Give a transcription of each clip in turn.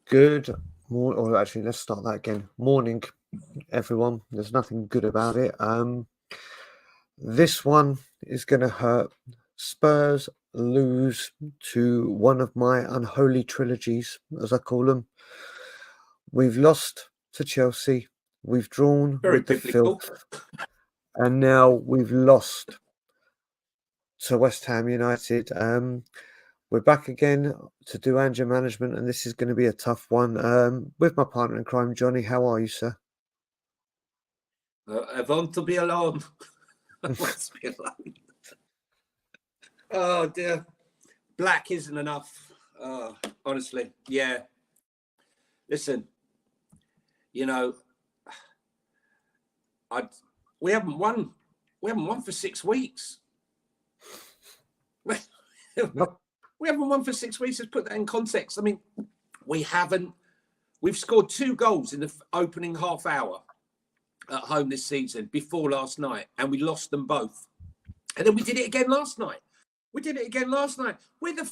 Good morning, or actually, let's start that again. Morning, everyone. There's nothing good about it. This one is going to hurt. Spurs lose to one of my unholy trilogies, as I call them. We've lost to Chelsea. We've drawn Very with the biblical. filth. And now we've lost to West Ham United. We're back again to do Ange-r Management, and this is going to be a tough one. With my partner in crime, Johnny. How are you, sir? I want to be alone. I want to be alone. Oh, dear. Black isn't enough. Honestly, yeah. Listen, you know, we haven't won. We haven't won for 6 weeks. We haven't won for 6 weeks. Let's put that in context. I mean, we haven't. We've scored 2 goals in the opening half hour at home this season before last night, and we lost them both. And then we did it again last night. We're the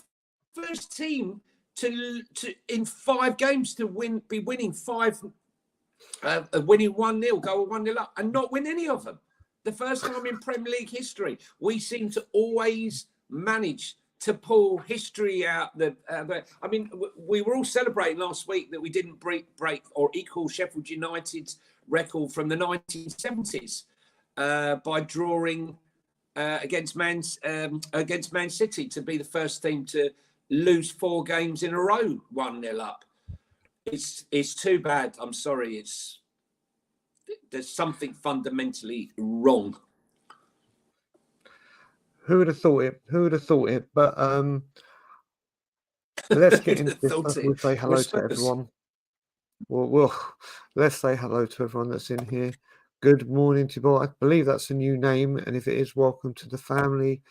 first team to in 5 games to be winning 1-0, go 1-0 up, and not win any of them. The first time in Premier League history. We seem to always manage to pull history out. I mean, we were all celebrating last week that we didn't break or equal Sheffield United's record from the 1970s by drawing against Man City to be the first team to lose 4 games in a row 1-0 up. It's too bad. I'm sorry. There's something fundamentally wrong. Who would have thought it? But let's get into this. We'll say hello to everyone. Let's say hello to everyone that's in here. Good morning to you all. I believe that's a new name, and if it is, welcome to the family.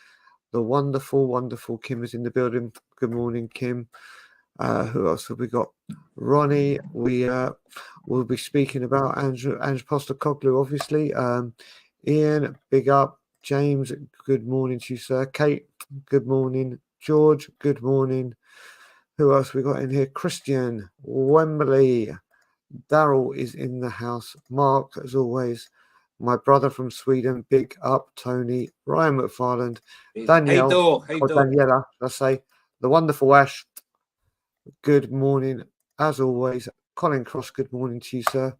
The wonderful, wonderful Kim is in the building. Good morning, Kim. Who else have we got? Ronnie. We'll be speaking about Ange Postecoglou, obviously. Ian, big up. James, good morning to you, sir. Kate, good morning. George, good morning. Who else we got in here? Christian, Wembley. Daryl is in the house. Mark, as always. My brother from Sweden, big up. Tony, Ryan McFarland, Danielle, Daniela, let's say. The wonderful Ash, good morning, as always. Colin Cross, good morning to you, sir.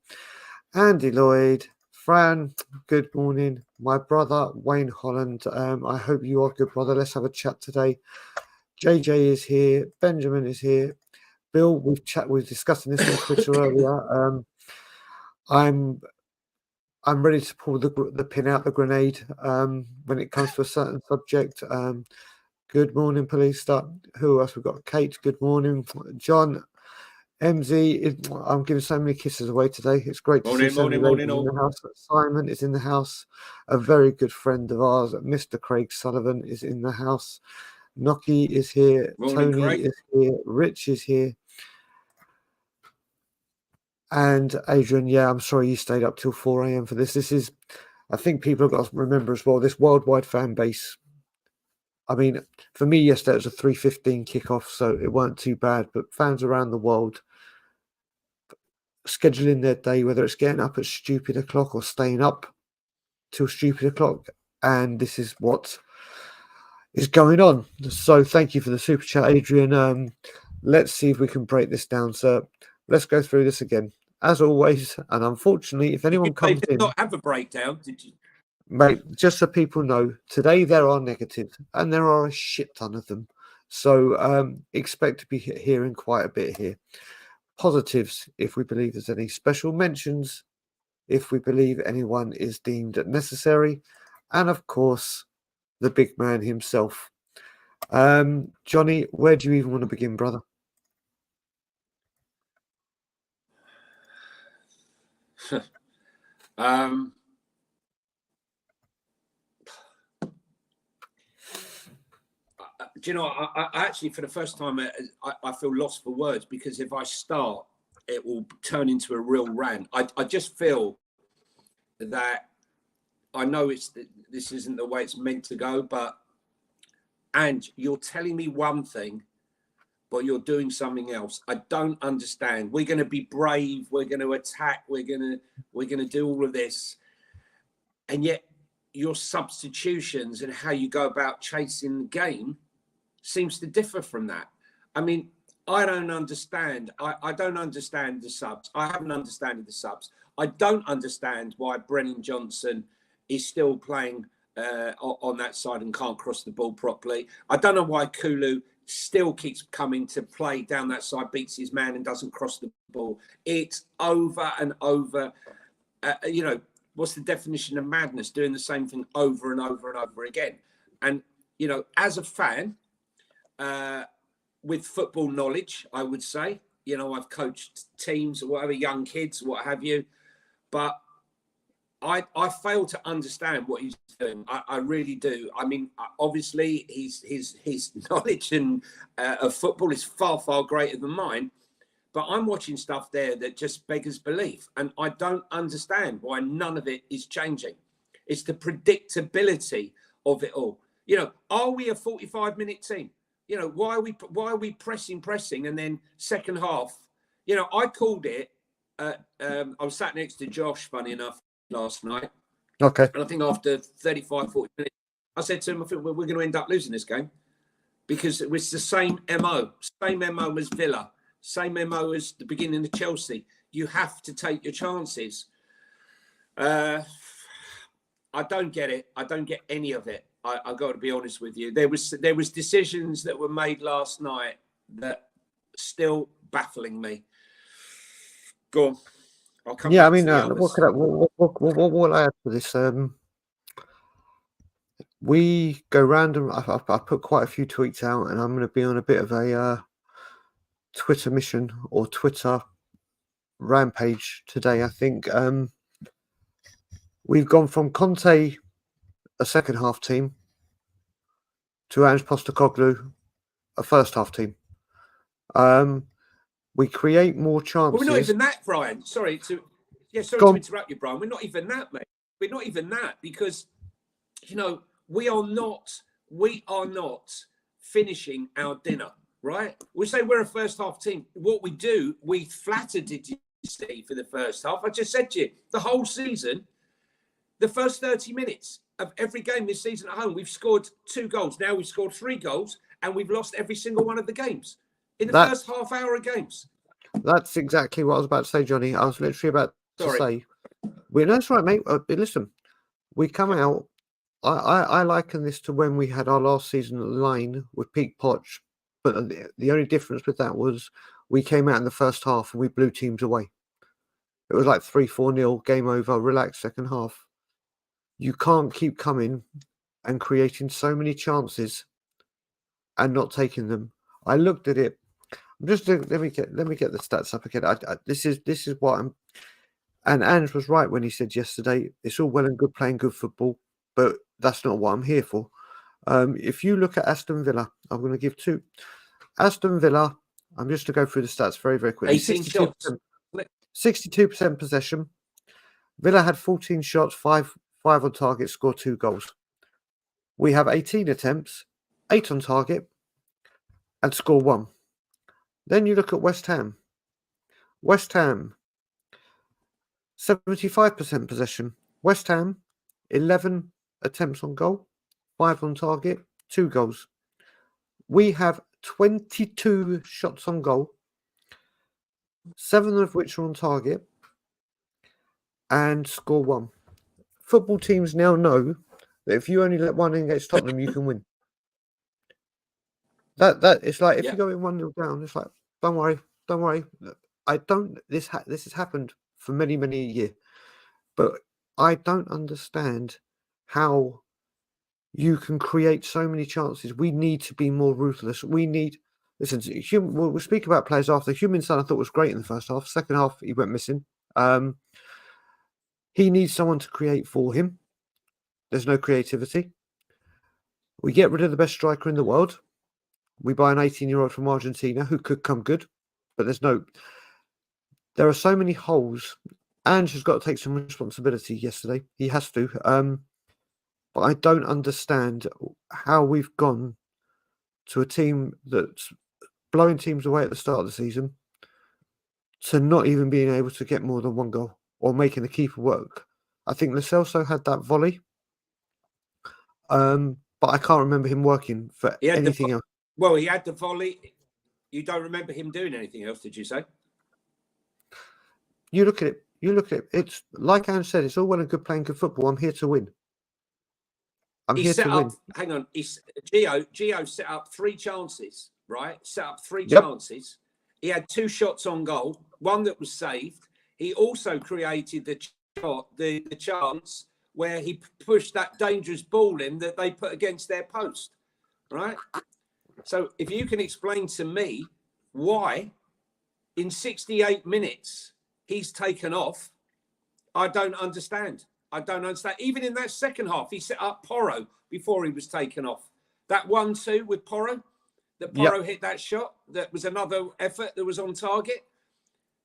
Andy Lloyd, Fran, good morning. My brother, Wayne Holland, I hope you are good, brother. Let's have a chat today. JJ is here. Benjamin is here. Bill, we've discussing this on Twitter earlier. I'm ready to pull the pin out the grenade when it comes to a certain subject. Good morning, police. Who else? We've got Kate. Good morning, John. MZ, I'm giving so many kisses away today. It's great to see so many ladies in the house. Simon is in the house. A very good friend of ours, Mr. Craig Sullivan, is in the house. Nocky is here. Morning, Tony Craig. is here. Rich is here. And Adrian, yeah, I'm sorry you stayed up till 4 a.m. for this. This is, I think people have got to remember as well, this worldwide fan base. I mean, for me yesterday it was a 3:15 kickoff, so it weren't too bad. But fans around the world scheduling their day, whether it's getting up at stupid o'clock or staying up till stupid o'clock, and this is what is going on. So thank you for the super chat, Adrian. Let's see if we can break this down, sir. Let's go through this again, as always. And unfortunately, if anyone comes in, not have a breakdown, did you? Mate, just so people know, today there are negatives, and there are a shit ton of them. So expect to be hearing quite a bit here. Positives, if we believe there's any. Special mentions, if we believe anyone is deemed necessary. And of course, the big man himself. Johnny, where do you even want to begin, brother? Do you know, I actually, for the first time, I feel lost for words, because if I start, it will turn into a real rant. I just feel that I know this isn't the way it's meant to go, but Ange, you're telling me one thing but you're doing something else. I don't understand. We're going to be brave. We're going to attack. We're going to do all of this. And yet your substitutions and how you go about chasing the game seems to differ from that. I mean, I don't understand. I don't understand the subs. I haven't understood the subs. I don't understand why Brennan Johnson is still playing on that side and can't cross the ball properly. I don't know why Kulu still keeps coming to play down that side, beats his man and doesn't cross the ball. It's over and over. What's the definition of madness? Doing the same thing over and over and over again. And, as a fan, with football knowledge, I would say, I've coached teams or whatever, young kids, what have you, but I fail to understand what he's doing. I really do. I mean, obviously, his knowledge of football is far, far greater than mine. But I'm watching stuff there that just beggars belief. And I don't understand why none of it is changing. It's the predictability of it all. Are we a 45-minute team? Why are we pressing? And then second half, I called it. I was sat next to Josh, funny enough, last night. Okay. And I think after 35, 40 minutes, I said to him, I think we're going to end up losing this game because it was the same MO as Villa. Same MO as the beginning of Chelsea. You have to take your chances. I don't get it. I don't get any of it. I've got to be honest with you. There was decisions that were made last night that still baffling me. Go on. I'll come back to the others. What will I add to this? We go random. I put quite a few tweets out, and I'm going to be on a bit of a Twitter mission or Twitter rampage today. I think we've gone from Conte, a second half team, to Ange Postecoglou, a first half team. We create more chances. But we're not even that, Brian. Sorry to interrupt you, Brian. We're not even that, mate. We're not even that because, we are not finishing our dinner, right? We say we're a first half team. What we do, we flattered, did you see, for the first half? I just said to you, the whole season, the first 30 minutes of every game this season at home, we've scored 2 goals. Now we've scored 3 goals and we've lost every single one of the games in the first half hour of games. That's exactly what I was about to say, Johnny. I was literally about to say, that's right, mate. Listen, we come out. I liken this to when we had our last season line with Pete Poch, but the only difference with that was we came out in the first half and we blew teams away. It was like 3-4-0, game over, relaxed second half. You can't keep coming and creating so many chances and not taking them. I looked at it. Let me get the stats up again. This is what I'm. And Ange was right when he said yesterday, it's all well and good playing good football, but that's not what I'm here for. If you look at Aston Villa, I'm going to give 2. Aston Villa, I'm just to go through the stats very, very quickly. 62% possession. Villa had 14 shots, 5 on target, scored 2 goals. We have 18 attempts, 8 on target, and score 1. Then you look at West Ham. West Ham, 75% possession. West Ham, 11 attempts on goal, 5 on target, 2 goals. We have 22 shots on goal, 7 of which are on target, and score 1. Football teams now know that if you only let one in against Tottenham, you can win. That it's like if you go in 1-0 down, it's like don't worry. This has happened for many a year, but I don't understand how you can create so many chances. We need to be more ruthless. We we'll speak about players after. Heung Min I thought was great in the first half. Second half, he went missing. He needs someone to create for him. There's no creativity. We get rid of the best striker in the world. We buy an 18-year-old from Argentina who could come good, but there are so many holes. Ange has got to take some responsibility yesterday. He has to. But I don't understand how we've gone to a team that's blowing teams away at the start of the season to not even being able to get more than one goal or making the keeper work. I think Lo Celso had that volley, but I can't remember him working for anything else. Well, he had the volley. You don't remember him doing anything else, did you say? You look at it. It's like Ange said. It's all well and good playing good football. I'm here to win. I'm here to win. Hang on. Gio set up 3 chances, right? Set up 3 chances. He had 2 shots on goal, one that was saved. He also created the chance where he pushed that dangerous ball in that they put against their post, right? So if you can explain to me why in 68 minutes he's taken off, I don't understand. Even in that second half, he set up Porro before he was taken off. That 1-2 with Porro, that Porro hit that shot, that was another effort that was on target.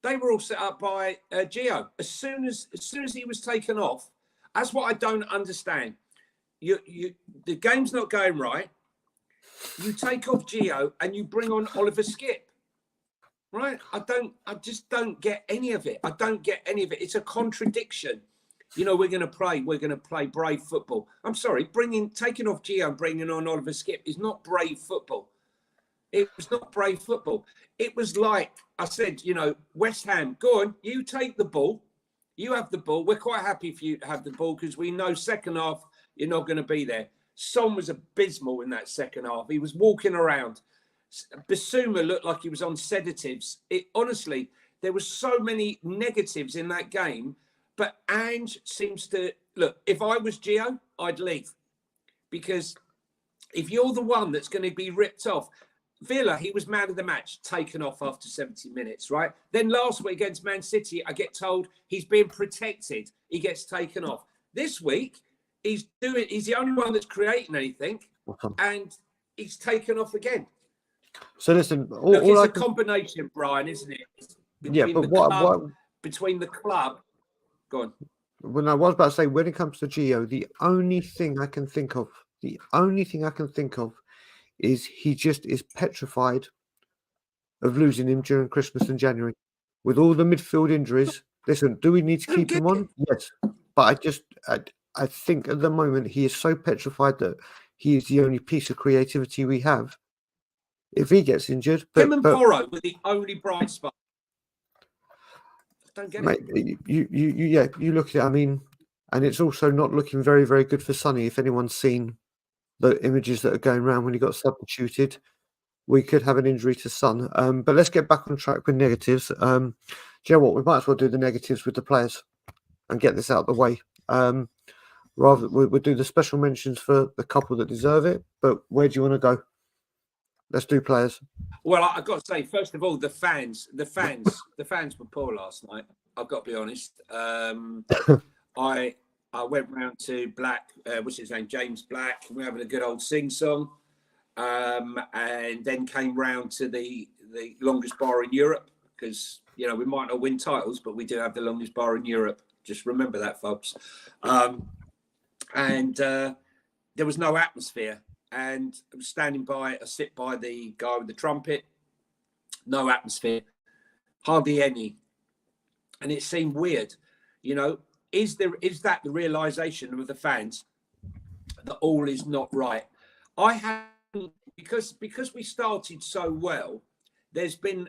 They were all set up by Gio. As soon as he was taken off, that's what I don't understand. The game's not going right. You take off Gio and you bring on Oliver Skip. Right? I just don't get any of it. I don't get any of it. It's a contradiction. You know, we're going to play brave football. I'm sorry, taking off Gio and bringing on Oliver Skip is not brave football. It was not brave football. It was like I said, you know, West Ham, go on, you take the ball. You have the ball. We're quite happy for you to have the ball because we know second half you're not going to be there. Son was abysmal in that second half. He was walking around. Basuma looked like he was on sedatives. Honestly, there were so many negatives in that game. But Ange seems to... Look, if I was Gio, I'd leave. Because if you're the one that's going to be ripped off... Villa, he was man of the match, taken off after 70 minutes, right? Then last week against Man City, I get told he's being protected. He gets taken off. This week, he's the only one that's creating anything, and he's taken off again. So listen, it's a combination, Brian, isn't it? Between the club. Go on. When I was about to say, when it comes to Gio, the only thing I can think of is he just is petrified of losing him during Christmas and January. With all the midfield injuries, listen, do we need to keep him on? Yes. But I think at the moment he is so petrified that he is the only piece of creativity we have. If he gets injured... Him and Porro were the only bright spot. Don't get it. You look at it, I mean, and it's also not looking very, very good for Sonny. If anyone's seen the images that are going around when he got substituted, we could have an injury to Son. But let's get back on track with negatives. Do you know what? We might as well do the negatives with the players and get this out of the way. Rather, we'll do the special mentions for the couple that deserve it. But where do you want to go? Let's do players. Well, I've got to say, first of all, the fans were poor last night. I've got to be honest. I went round to Black, what's his name, James Black. We're having a good old sing-song. And then came round to the longest bar in Europe because, you know, we might not win titles, but we do have the longest bar in Europe. Just remember that, folks. And there was no atmosphere. And I was standing by, I sit by the guy with the trumpet. No atmosphere. Hardly any. And it seemed weird, you know. Is that the realization of the fans that all is not right? I haven't, because we started so well, there's been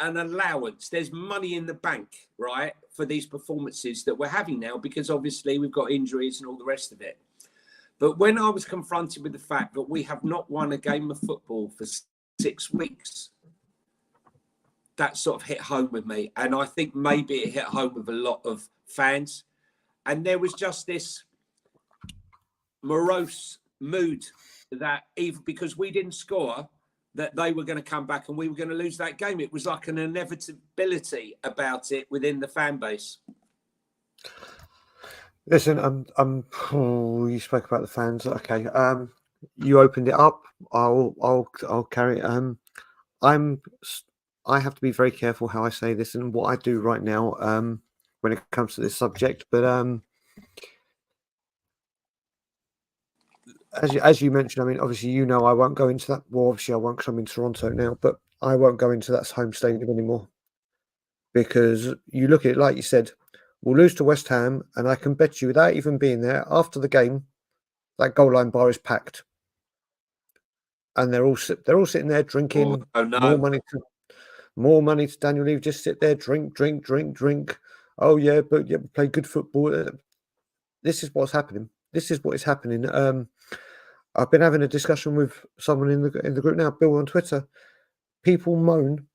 an allowance, there's money in the bank, right, for these performances that we're having now, because obviously we've got injuries and all the rest of it. But when I was confronted with the fact that we have not won a game of football for 6 weeks, that sort of hit home with me. And I think maybe it hit home with a lot of fans. And there was just this morose mood that even because we didn't score, that they were going to come back and we were going to lose that game. It was like an inevitability about it within the fan base. Listen, you spoke about the fans. Okay, you opened it up. I'll carry it. I have to be very careful how I say this and what I do right now when it comes to this subject. But as you mentioned, I mean, obviously, you know, I won't go into that. Well, obviously, I won't because I'm in Toronto now. But I won't go into that home stadium anymore, because you look at it, like you said, we'll lose to West Ham, and I can bet you, without even being there, after the game, that goal line bar is packed, and they're all sitting there drinking. Oh no. More money to Daniel Levy. Just sit there, drink. Oh yeah, but yeah, play good football. This is what's happening. This is what is happening. I've been having a discussion with someone in the group now, Bill, on Twitter. People moan.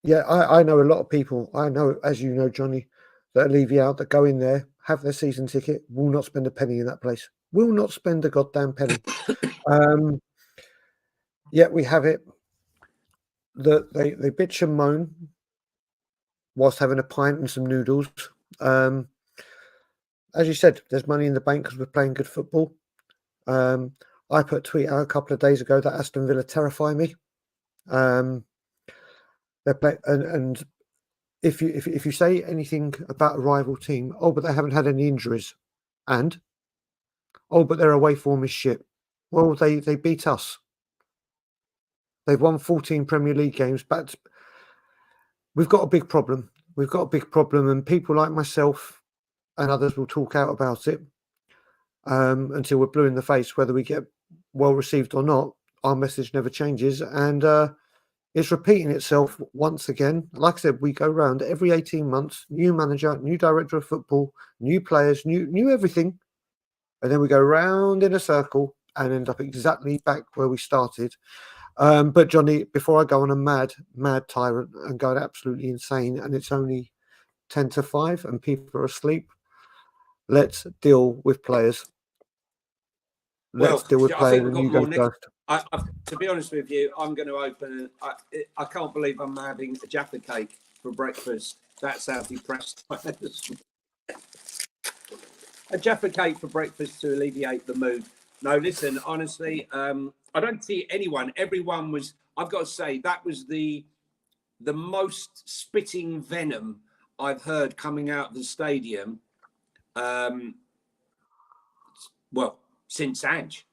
Yeah, I know a lot of people. I know, as you know, Johnny, that leave you out, that go in there, have their season ticket, will not spend a penny in that place. Will not spend a goddamn penny. Yet we have it that they bitch and moan whilst having a pint and some noodles. As you said, there's money in the bank because we're playing good football. I put a tweet out a couple of days ago that Aston Villa terrify me. They play, and if you say anything about a rival team, oh, but they haven't had any injuries, and oh, but their away form is shit. Well, they beat us. They've won 14 Premier League games, but we've got a big problem. We've got a big problem, and people like myself and others will talk out about it until we're blue in the face, whether we get well received or not. Our message never changes, and it's repeating itself once again. Like I said, we go round every 18 months, new manager, new director of football, new players, new everything, and then we go round in a circle and end up exactly back where we started. But Johnny, before I go on a mad tyrant and go absolutely insane, and it's only 10 to 5 and people are asleep, let's deal with players. Let's deal with players, and you go first. To be honest with you, I'm going to open. I can't believe I'm having a Jaffa cake for breakfast. That's how depressed I am. A Jaffa cake for breakfast to alleviate the mood. No, listen, honestly, I don't see anyone. Everyone was. I've got to say that was the most spitting venom I've heard coming out of the stadium. Well, since Ange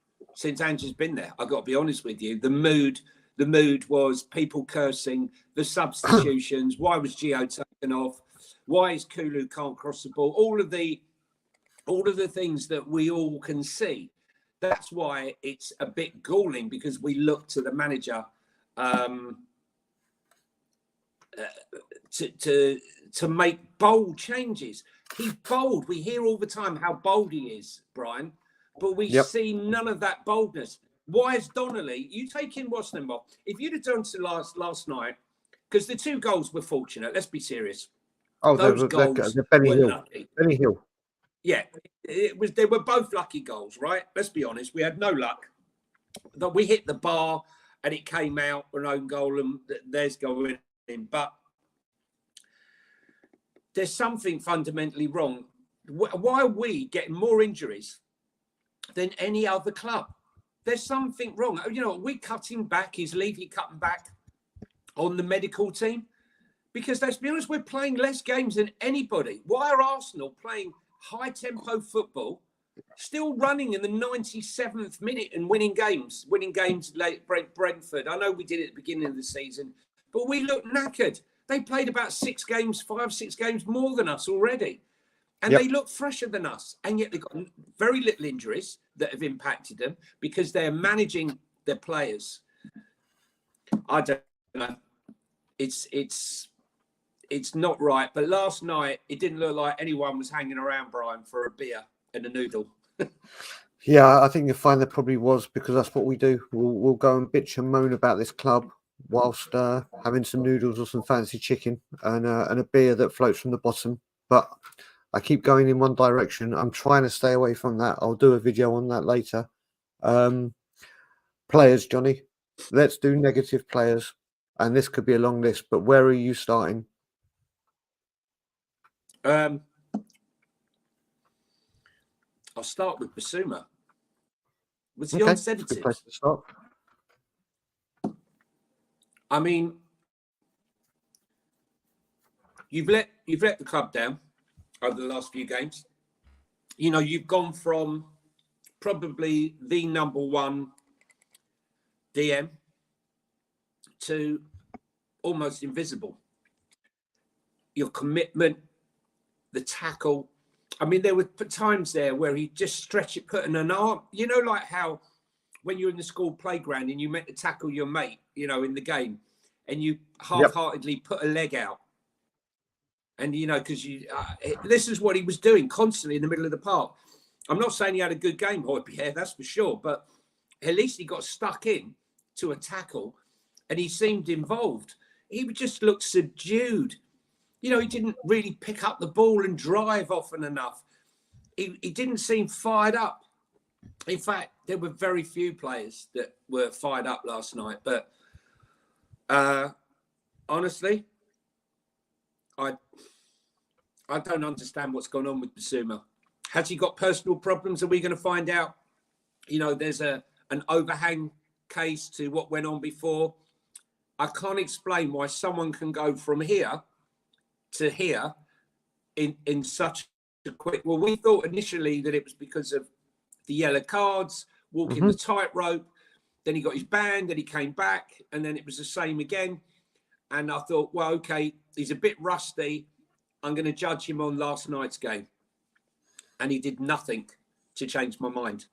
has been there, I've got to be honest with you. The mood was people cursing, the substitutions. Why was Gio taken off? Why is Kulu can't cross the ball? All of the things that we all can see. That's why it's a bit galling, because we look to the manager to make bold changes. He's bold. We hear all the time how bold he is, Brian, but we see none of that boldness. Why is Donnelly? You take in Wasnenbach. If you'd have done to last night, because the 2 goals were fortunate. Let's be serious. Oh, those goals were lucky. Benny Hill. Yeah, they were both lucky goals, right? Let's be honest. We had no luck. But we hit the bar and it came out an own goal, and there's going in. But there's something fundamentally wrong. Why are we getting more injuries than any other club? There's something wrong. You know, we're cutting back. Is Levy cutting back on the medical team? Because let's be honest, we're playing less games than anybody. Why are Arsenal playing high-tempo football, still running in the 97th minute and winning games late Brentford? I know we did it at the beginning of the season, but we look knackered. They played about 5-6 games more than us already. And they look fresher than us. And yet they've got very little injuries that have impacted them because they're managing their players. I don't know. It's not right. But last night, it didn't look like anyone was hanging around, Brian, for a beer and a noodle. Yeah, I think you'll find there probably was, because that's what we do. We'll go and bitch and moan about this club whilst having some noodles or some fancy chicken and a beer that floats from the bottom. But I keep going in one direction. I'm trying to stay away from that. I'll do a video on that later. Players, Johnny. Let's do negative players. And this could be a long list, but where are you starting? I'll start with Basuma. Was he on sedatives? Good place to start. I mean, you've let the club down over the last few games. You know, you've gone from probably the number one DM to almost invisible. Your commitment, the tackle. I mean, there were times there where he just stretched it, putting an arm, you know, like how when you're in the school playground and you meant to tackle your mate, you know, in the game, and you half-heartedly put a leg out. And, you know, because this is what he was doing constantly in the middle of the park. I'm not saying he had a good game, Højbjerg, that's for sure, but at least he got stuck in to a tackle and he seemed involved. He just looked subdued. You know, he didn't really pick up the ball and drive often enough. He didn't seem fired up. In fact, there were very few players that were fired up last night. But honestly, I don't understand what's going on with Bissouma. Has he got personal problems? Are we going to find out? You know, there's an overhang case to what went on before. I can't explain why someone can go from here to here in such a quick. Well, we thought initially that it was because of the yellow cards, walking the tightrope. Then he got his ban, then he came back, and then it was the same again. And I thought, well, okay, he's a bit rusty. I'm going to judge him on last night's game. And he did nothing to change my mind.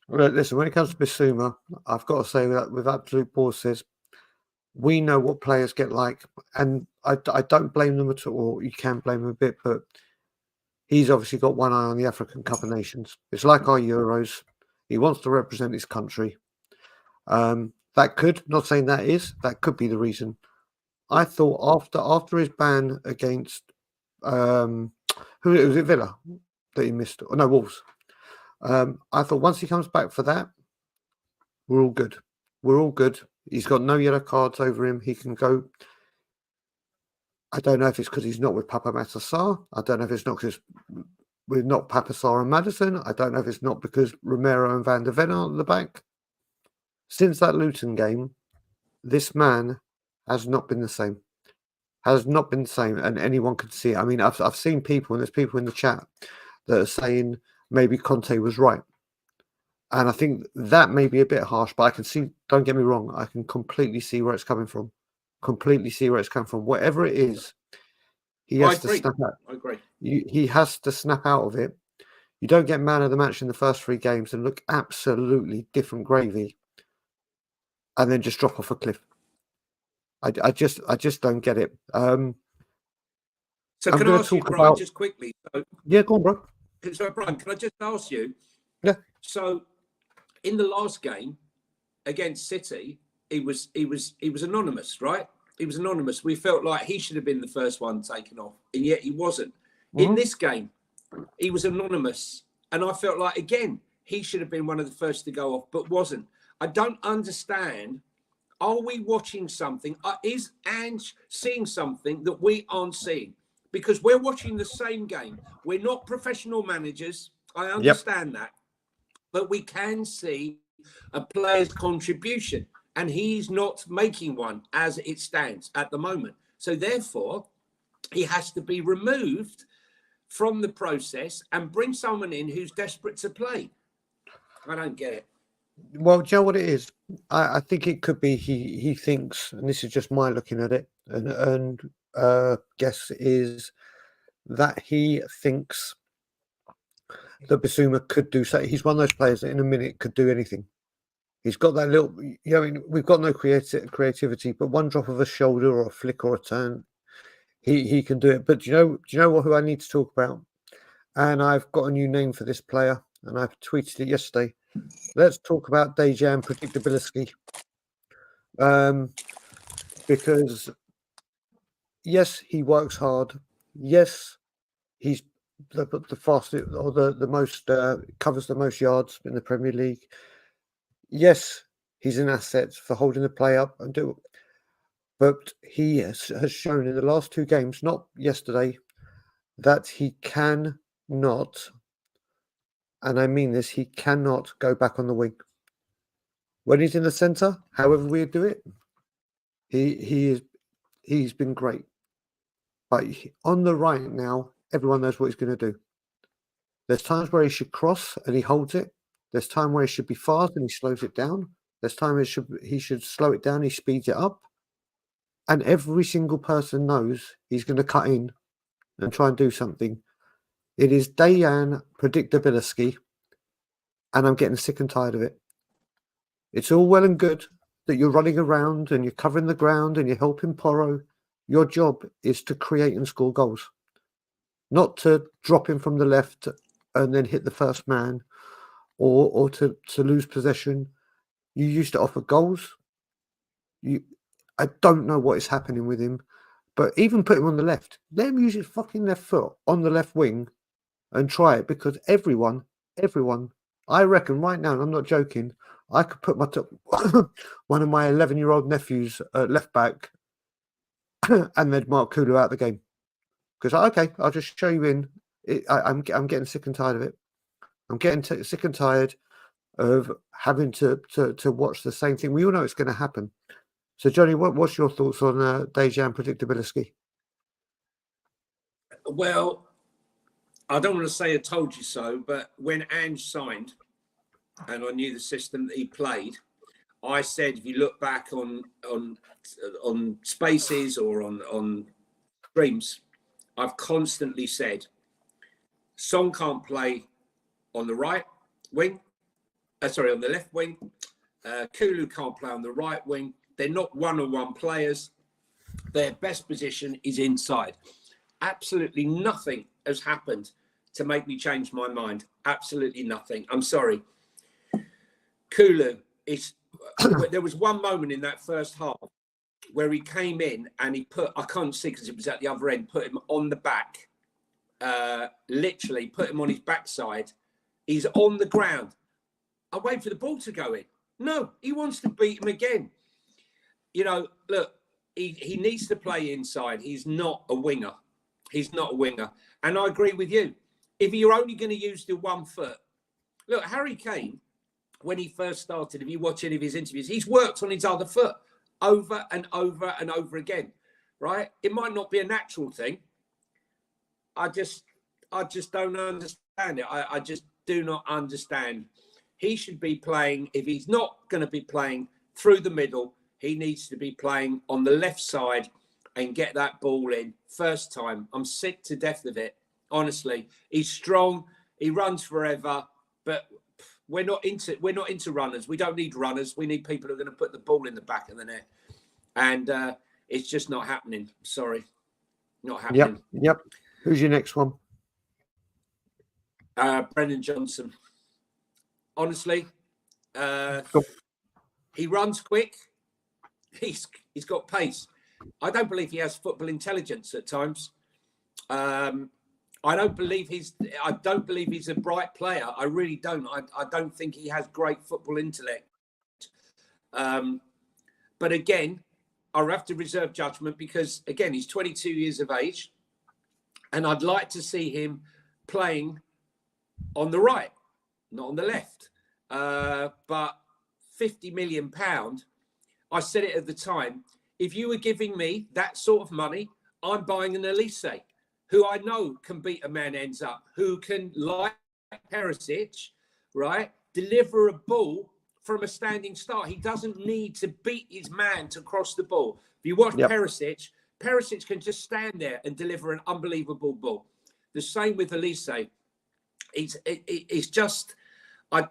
Listen, when it comes to Bissouma, I've got to say that with absolute bosses, we know what players get like. And I don't blame them at all. You can blame them a bit, but he's obviously got one eye on the African Cup of Nations. It's like our Euros. He wants to represent his country. That could, not saying that could be the reason. I thought after his ban against who was it, Villa that he missed? Oh, no, Wolves. I thought once he comes back for that, we're all good. We're all good. He's got no yellow cards over him. He can go. I don't know if it's because he's not with Papa Matar. I don't know if it's not because we're not Papa Sarr and Maddison. I don't know if it's not because Romero and Van der Ven are at the back. Since that Luton game, this man has not been the same. Has not been the same, and anyone could see it. I mean, I've seen people, and there's people in the chat that are saying maybe Conte was right. And I think that may be a bit harsh, but I can see, don't get me wrong, I can completely see where it's coming from. Completely see where it's coming from. Whatever it is, he has to snap out. I agree. He has to snap out of it. You don't get man of the match in the first 3 games and look absolutely different gravy and then just drop off a cliff. I just don't get it. So can I ask you, Brian, just quickly? Yeah, go on, bro. So, Brian, can I just ask you? Yeah. So, in the last game against City, he was anonymous, right? He was anonymous. We felt like he should have been the first one taken off, and yet he wasn't. In this game, he was anonymous, and I felt like again he should have been one of the first to go off, but wasn't. I don't understand. Are we watching something? Is Ange seeing something that we aren't seeing? Because we're watching the same game. We're not professional managers. I understand that. But we can see a player's contribution. And he's not making one as it stands at the moment. So therefore, he has to be removed from the process and bring someone in who's desperate to play. I don't get it. Well, do you know what it is? I think it could be he thinks, and this is just my looking at it, and guess is that he thinks that Bissouma could do so. He's one of those players that in a minute could do anything. He's got that little, I mean, we've got no creativity, but one drop of a shoulder or a flick or a turn, he can do it. But do you know who I need to talk about? And I've got a new name for this player, and I've tweeted it yesterday. Let's talk about Dejan Predictability. Because yes, he works hard. Yes, he's the fastest or the most covers the most yards in the Premier League. Yes, he's an asset for holding the play up and do it. But he has shown in the last 2 games, not yesterday, that he cannot, and I mean this, he cannot go back on the wing. When he's in the centre, however we do it, he's been great. But on the right now, everyone knows what he's going to do. There's times where he should cross and he holds it. There's time where he should be fast and he slows it down. There's time he should slow it down. He speeds it up, and every single person knows he's going to cut in and try and do something. It is Dejan Predictability, and I'm getting sick and tired of it. It's all well and good that you're running around and you're covering the ground and you're helping Porro. Your job is to create and score goals, not to drop in from the left and then hit the first man, or to lose possession. You used to offer goals. I don't know what is happening with him, but even put him on the left. Let him use his fucking left foot on the left wing and try it, because everyone, I reckon right now, and I'm not joking, I could put one of my 11-year-old nephews left back and they'd mark Kulu out of the game. Because, okay, I'll just show you in. I'm getting sick and tired of it. I'm getting sick and tired of having to watch the same thing. We all know it's going to happen. So, Johnny, what's your thoughts on Dejan Predictability? Well, I don't want to say I told you so, but when Ange signed and I knew the system that he played, I said, if you look back on spaces or on streams, I've constantly said, Son can't play on the right wing. On the left wing. Kulu can't play on the right wing. They're not one-on-one players. Their best position is inside. Absolutely nothing has happened to make me change my mind. Absolutely nothing. I'm sorry. Kulu there was one moment in that first half where he came in and he I can't see because it was at the other end, put him on the back, literally put him on his backside. He's on the ground. I wait for the ball to go in. No, he wants to beat him again. Look, he needs to play inside. He's not a winger. He's not a winger. And I agree with you. If you're only going to use the 1 foot, look, Harry Kane, when he first started, if you watch any of his interviews, he's worked on his other foot over and over and over again, right? It might not be a natural thing. I just don't understand it. I just do not understand. He should be playing, if he's not going to be playing through the middle, he needs to be playing on the left side and get that ball in first time. I'm sick to death of it, honestly. He's strong, he runs forever, but we're not into runners. We don't need runners. We need people who are going to put the ball in the back of the net. And it's just not happening. Sorry. Not happening. Yep. Who's your next one? Brendan Johnson. Honestly, he runs quick. He's got pace. I don't believe he has football intelligence at times. I don't believe he's a bright player. I really don't. I don't think he has great football intellect. But again, I have to reserve judgment because, again, he's 22 years of age. And I'd like to see him playing on the right, not on the left. But £50 million, I said it at the time, if you were giving me that sort of money, I'm buying an Elise, who I know can beat a man ends up, who can, like Perisic, right, deliver a ball from a standing start. He doesn't need to beat his man to cross the ball. If you watch Perisic can just stand there and deliver an unbelievable ball. The same with Elise. It's just, I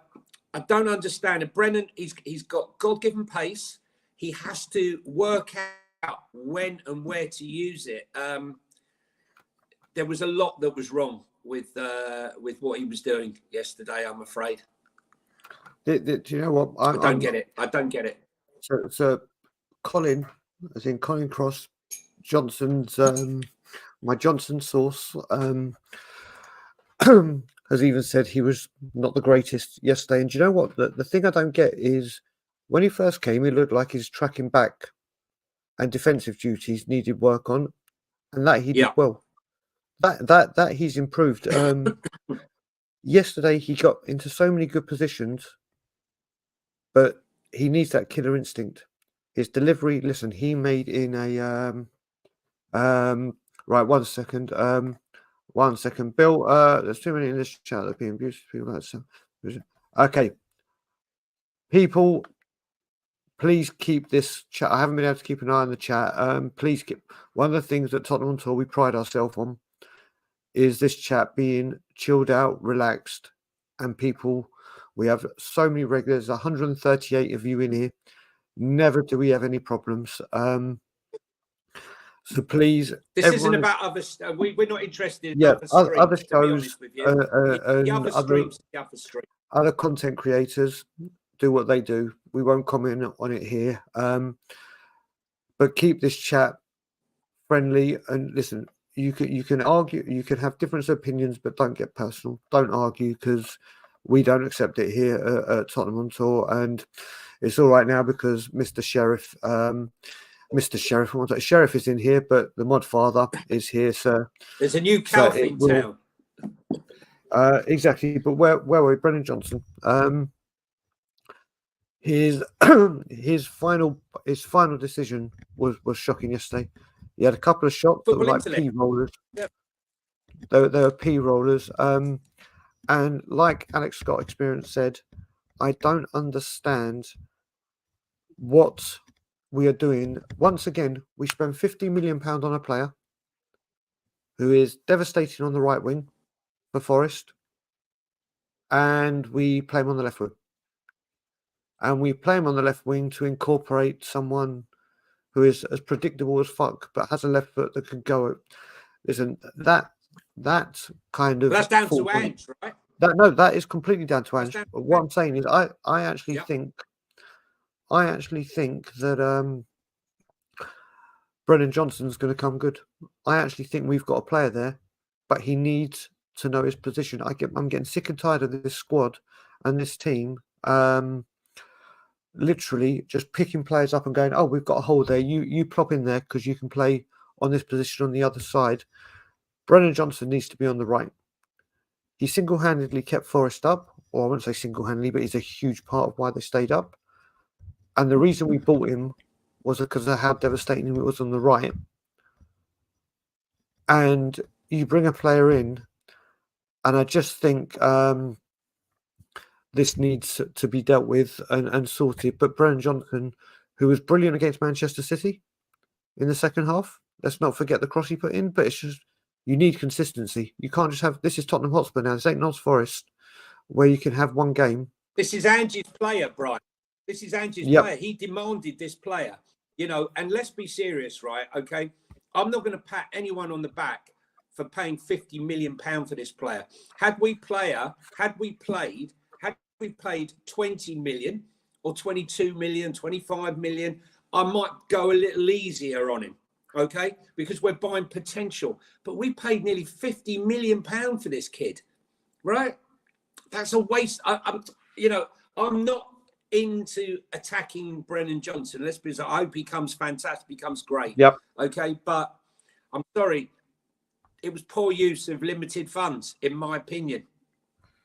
don't understand it. Brennan, he's got God-given pace. He has to work out when and where to use it. There was a lot that was wrong with what he was doing yesterday, I'm afraid. Do you know what? I don't get it. I don't get it. So Colin, as in Colin Cross, Johnson's my Johnson source, has even said he was not the greatest yesterday. And do you know what? The thing I don't get is when he first came, he looked like he's tracking back and defensive duties needed work on, and that he did well. That he's improved. Yesterday he got into so many good positions, but he needs that killer instinct. His delivery, listen, he made in a right, 1 second. 1 second. Bill, there's too many in this chat that are being abused. Okay. People, please keep this chat. I haven't been able to keep an eye on the chat. Please keep. One of the things that Tottenham on Tour we pride ourselves on is this chat being chilled out, relaxed, and people. We have so many regulars, 138 of you in here. Never do we have any problems. So please, this isn't about other. We're not interested in other streams. Other to be honest shows, with you, the other streams, the other stream. Other content creators do what they do. We won't comment on it here. But keep this chat friendly and listen. You can argue, you can have different opinions, but don't get personal. Don't argue because we don't accept it here at Tottenham on Tour, and it's all right now because Mr. Sheriff, Sheriff is in here, but the mod father is here, sir. There's a new calf in town. Exactly, but where were we? Brennan Johnson. His his final decision was shocking yesterday. He had a couple of shots that were like P rollers. Yep. They were P rollers. And like Alex Scott Experience said, I don't understand what we are doing. Once again, we spend £50 million on a player who is devastating on the right wing for Forest, and we play him on the left wing. And we play him on the left wing to incorporate someone who is as predictable as fuck, but has a left foot that can go. Listen, that kind of. That's down to Ange, right? That is completely down to Ange. What I'm saying is, I actually think that Brennan Johnson's going to come good. I actually think we've got a player there, but he needs to know his position. I'm getting sick and tired of this squad and this team. Literally just picking players up and going, oh, we've got a hole there. You plop in there because you can play on this position on the other side. Brennan Johnson needs to be on the right. He single-handedly kept Forest up, or I wouldn't say single-handedly, but he's a huge part of why they stayed up. And the reason we bought him was because of how devastating it was on the right. And you bring a player in, and I just think this needs to be dealt with and sorted. But Brennan Johnson, who was brilliant against Manchester City in the second half, let's not forget the cross he put in, but it's just, you need consistency. You can't just have, this is Tottenham Hotspur now, this ain't Notts Forest, where you can have one game. This is Ange's player, Brian. This is Ange's player. He demanded this player, and let's be serious, right? Okay. I'm not going to pat anyone on the back for paying £50 million for this player. Had we played 20 million or 22 million, 25 million, I might go a little easier on him, okay? Because we're buying potential. But we paid nearly £50 million for this kid, right? That's a waste. I'm not into attacking Brennan Johnson. I hope he comes fantastic, becomes great. Yep. Okay, but I'm sorry. It was poor use of limited funds, in my opinion.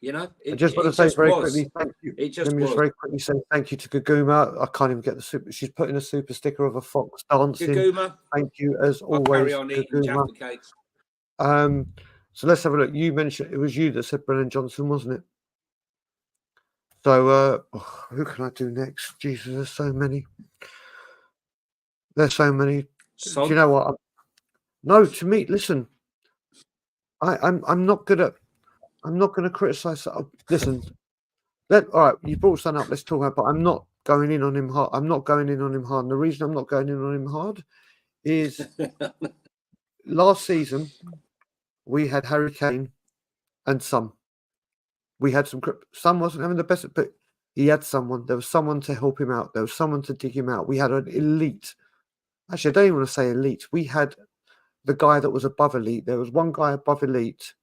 I just want to say very quickly, thank you. Let me just very quickly say thank you to Gaguma. I can't even get the super. She's putting a super sticker of a fox dancing. Gaguma, thank you as always. Carry on eating Jaffa cakes. So let's have a look. You mentioned it was you that said Brennan Johnson, wasn't it? So who can I do next? Jesus, there's so many. There's so many. Do you know what? No, to me, listen. I'm not good at. I'm not going to criticize. Listen, all right, you brought Son up. Let's talk about. But I'm not going in on him hard. And the reason I'm not going in on him hard is last season we had Harry Kane and Son. We had Son wasn't having the best, but he had someone. There was someone to help him out. There was someone to dig him out. We had an elite. Actually, I don't even want to say elite. We had the guy that was above elite. There was one guy above elite.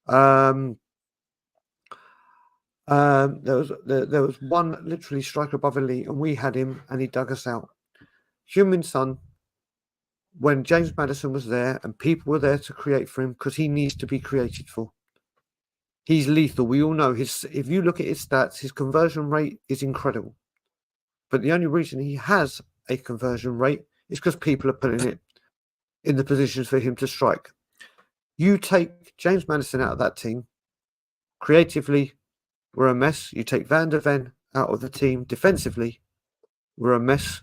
There was one literally striker above elite, and we had him, and he dug us out. Heung Min Son, when James Maddison was there, and people were there to create for him because he needs to be created for. He's lethal. We all know his. If you look at his stats, his conversion rate is incredible. But the only reason he has a conversion rate is because people are putting it in the positions for him to strike. You take James Maddison out of that team, creatively, we're a mess. You take Van der Ven out of the team, defensively, were a mess.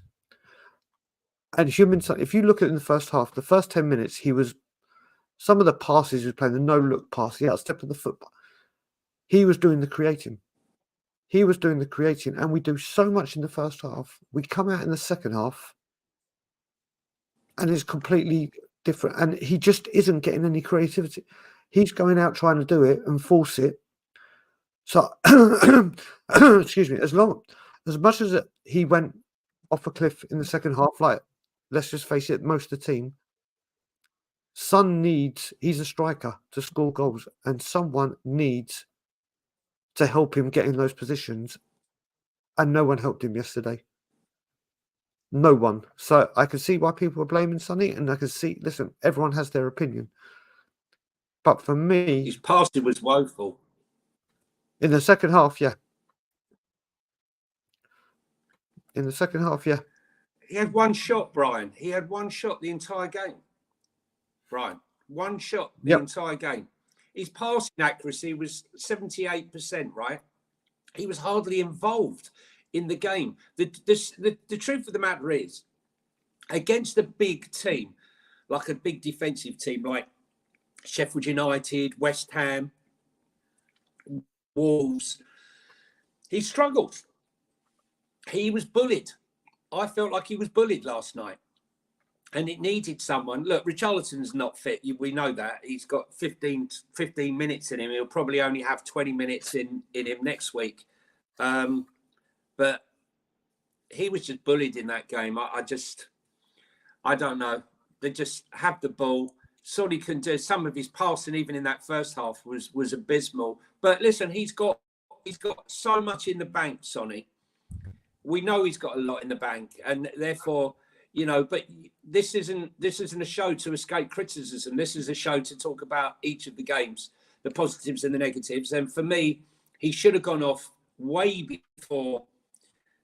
And Heung Min, if you look at it in the first half, the first 10 minutes, some of the passes he was playing, the no-look pass, the outstep of the football, he was doing the creating. And we do so much in the first half. We come out in the second half, and it's completely different. And he just isn't getting any creativity. He's going out trying to do it and force it. So, excuse me, as much as he went off a cliff in the second half, like, let's just face it, most of the team, he's a striker to score goals, and someone needs to help him get in those positions. And no one helped him yesterday. No one. So I can see why people are blaming Sonny, and I can see, listen, everyone has their opinion. But for me, his passing was woeful. In the second half, yeah. In the second half, yeah. He had one shot, Brian. He had one shot the entire game. Brian, one shot the entire game. His passing accuracy was 78%, right? He was hardly involved in the game. The truth of the matter is, against a big team, like a big defensive team like Sheffield United, West Ham, Wolves, he struggled. He was bullied. I felt like he was bullied last night. And it needed someone. Look, Richarlison's not fit. We know that. He's got 15 minutes in him. He'll probably only have 20 minutes in him next week. But he was just bullied in that game. I don't know. They just have the ball. Sonny can do some of his passing, even in that first half, was abysmal. But listen, he's got so much in the bank, Sonny. We know he's got a lot in the bank, and therefore, but this isn't a show to escape criticism. This is a show to talk about each of the games, the positives and the negatives. And for me, he should have gone off way before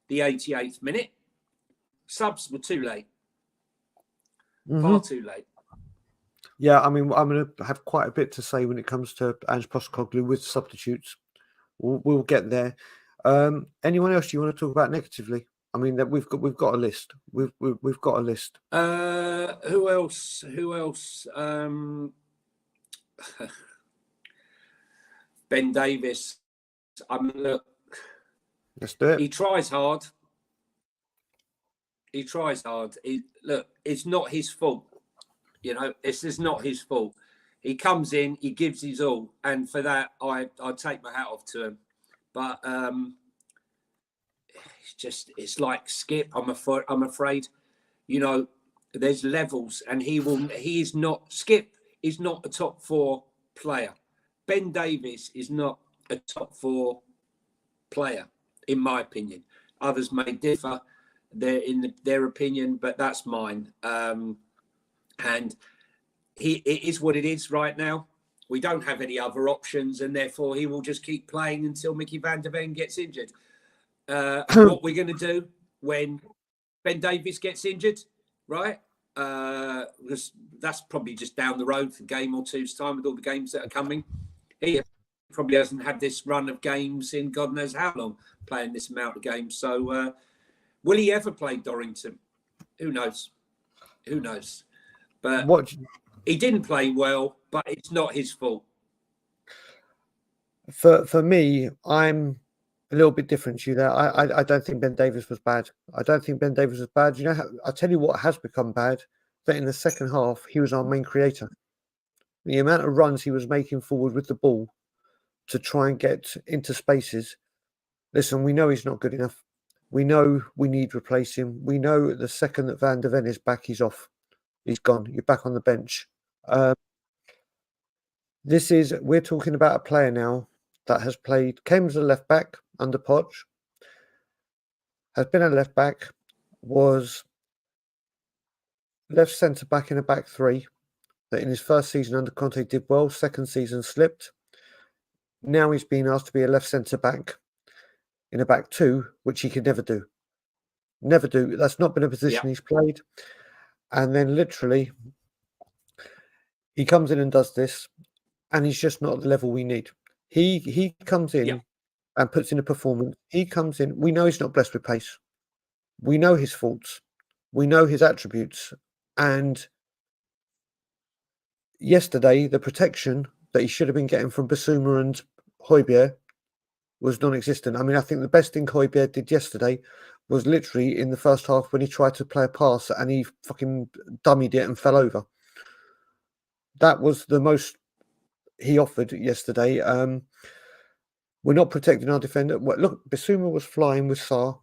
the 88th minute. Subs were too late. Far too late. Yeah, I mean, I'm going to have quite a bit to say when it comes to Ange Postecoglou with substitutes. We'll get there. Anyone else you want to talk about negatively? I mean, that we've got a list. We've got a list. Who else? Ben Davies. Look, let's do it. He tries hard. Look, it's not his fault. This is not his fault. He comes in, he gives his all, and for that, I take my hat off to him. But it's like Skip. I'm afraid. There's levels, and Skip is not a top 4 player. Ben Davies is not a top 4 player, in my opinion. Others may differ in their opinion, but that's mine. And it is what it is right now. We don't have any other options, and therefore he will just keep playing until Mickey van der Ven gets injured. What we're going to do when Ben Davies gets injured, right? Because that's probably just down the road for a game or two's time with all the games that are coming. He probably hasn't had this run of games in God knows how long, playing this amount of games. So will he ever play Dorrington? Who knows? But he didn't play well, but it's not his fault. For me, I'm a little bit different to you there. I don't think Ben Davies was bad. I tell you what has become bad, that in the second half, he was our main creator. The amount of runs he was making forward with the ball to try and get into spaces. Listen, we know he's not good enough. We know we need to replace him. We know the second that Van der Ven is back, he's off. He's gone. You're back on the bench. We're talking about a player now that came as a left back under Poch, has been a left back, was left centre back in a back 3, that in his first season under Conte did well, second season slipped. Now he's been asked to be a left centre back in a back 2, which he could never do. Never do. That's not been a position he's played. And then literally, he comes in and does this, and he's just not at the level we need. He comes in and puts in a performance. He comes in. We know he's not blessed with pace. We know his faults. We know his attributes. And yesterday, the protection that he should have been getting from Basuma and Højbjerg was non-existent. I mean, I think the best thing Højbjerg did yesterday was literally in the first half when he tried to play a pass and he fucking dummied it and fell over. That was the most he offered yesterday. We're not protecting our defender. Well, look, Basuma was flying with Sarr,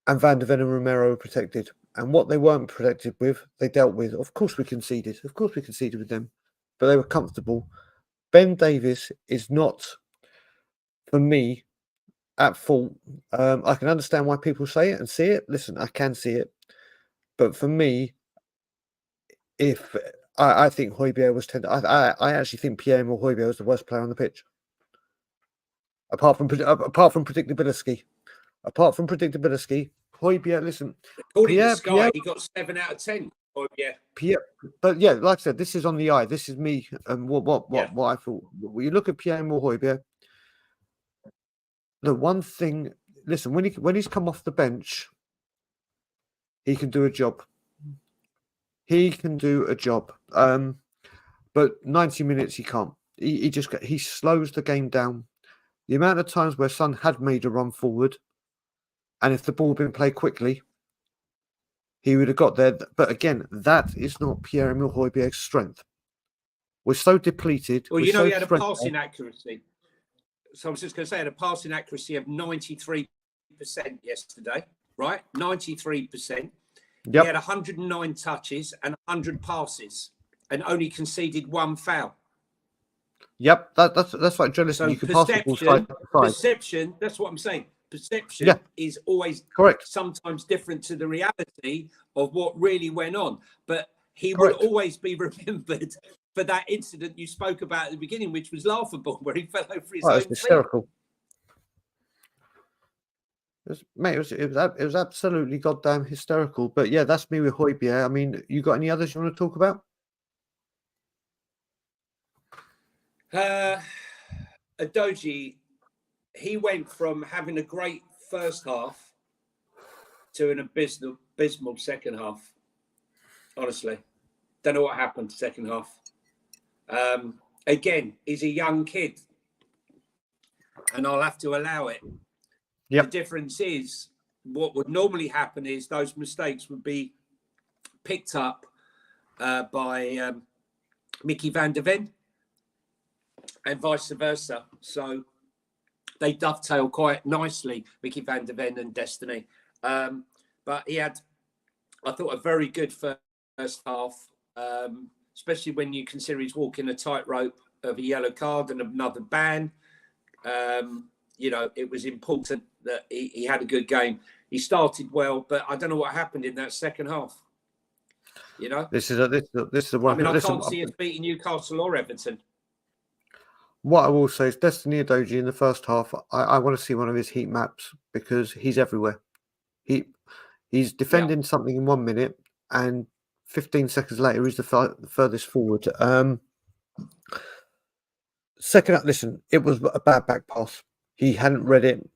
and Van de Ven and Romero were protected. And what they weren't protected with, they dealt with. Of course we conceded. Of course we conceded with them. But they were comfortable. Ben Davies is not, for me, at fault. I can understand why people say it and see it. Listen, I can see it. But for me, if I think Højbjerg was I actually think Pierre-Emile Højbjerg was the worst player on the pitch. Apart from predictability. Apart from predictability, Højbjerg, listen. According to Sky, he got 7 out of 10. But yeah, like I said, this is on the eye. This is me and what I thought. When you look at Pierre-Emile Højbjerg, the one thing, listen, when he's come off the bench, he can do a job. He can do a job. But 90 minutes he can't. He slows the game down. The amount of times where Son had made a run forward, and if the ball had been played quickly, he would have got there. But again, that is not Pierre-Emile Højbjerg's strength. We're so depleted. Well, you know, he had a passing accuracy. So I was just going to say, he had a passing accuracy of 93% yesterday, right? 93%. Yep. He had 109 touches and 100 passes and only conceded 1 foul. Yep, that's like journalism. So you can pass the ball side to side. Perception, that's what I'm saying. Perception is always correct. Sometimes different to the reality of what really went on. But he will always be remembered for that incident you spoke about at the beginning, which was laughable, where he fell over his own feet. Hysterical. It was absolutely goddamn hysterical. But yeah, that's me with Højbjerg. I mean, you got any others you want to talk about? Udogie, he went from having a great first half to an abysmal second half. Honestly, don't know what happened second half. Again, he's a young kid, and I'll have to allow it. Yep. The difference is, what would normally happen is those mistakes would be picked up by Mickey van der Ven and vice versa. So they dovetail quite nicely, Mickey van der Ven and Destiny. But he had, I thought, a very good first half, especially when you consider he's walking a tightrope of a yellow card and another ban. You know, it was important that he had a good game. He started well, but I don't know what happened in that second half. You know, this is the one. I mean, I can't see us beating Newcastle or Everton. What I will say is Destiny Udogie in the first half, I want to see one of his heat maps because he's everywhere. He's defending something in 1 minute and 15 seconds later he's the furthest forward. Second up, listen, it was a bad back pass. He hadn't read it.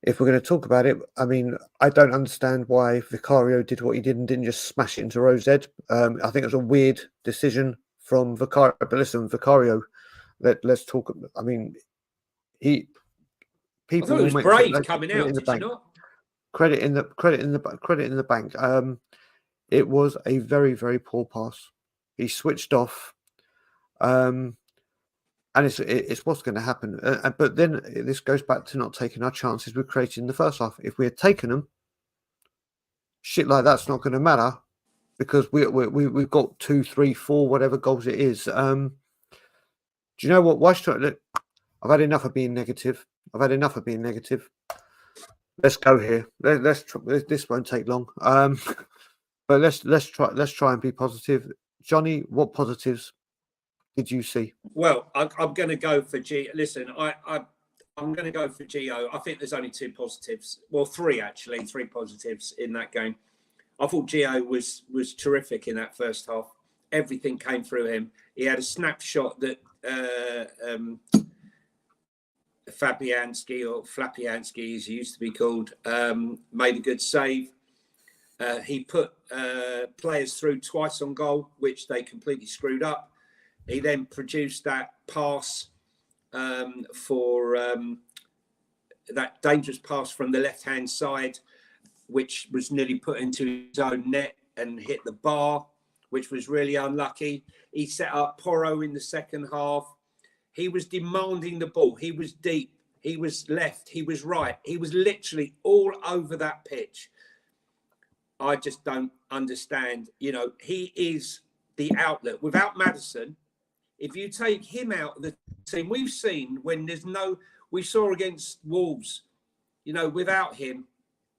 If we're going to talk about it, I mean, I don't understand why Vicario did what he did and didn't just smash it into Rose Ed. I think it was a weird decision from Vicario. But listen, Vicario, let's talk. I mean, people I thought it was brave coming out. Did you not? Credit in the bank. It was a very, very poor pass. He switched off. And it's what's going to happen. But then this goes back to not taking our chances we created in the first half. If we had taken them, shit like that's not going to matter because we've got 2, 3, 4, whatever goals it is. Do you know what? Why should I've had enough of being negative. Let's go here. This won't take long. But let's try and be positive. Johnny, what positives did you see? Well, I'm going to go for G. Listen, I'm going to go for Gio. I think there's only 2 positives. Well, 3 actually, 3 positives in that game. I thought Gio was terrific in that first half. Everything came through him. He had a snapshot that Fabianski, or Flapianski as he used to be called, made a good save. He put players through twice on goal, which they completely screwed up. He then produced that pass for that dangerous pass from the left-hand side, which was nearly put into his own net and hit the bar, which was really unlucky. He set up Porro in the second half. He was demanding the ball. He was deep. He was left. He was right. He was literally all over that pitch. I just don't understand. You know, he is the outlet. Without Maddison, if you take him out of the team, we've seen when there's no, we saw against Wolves, you know, without him,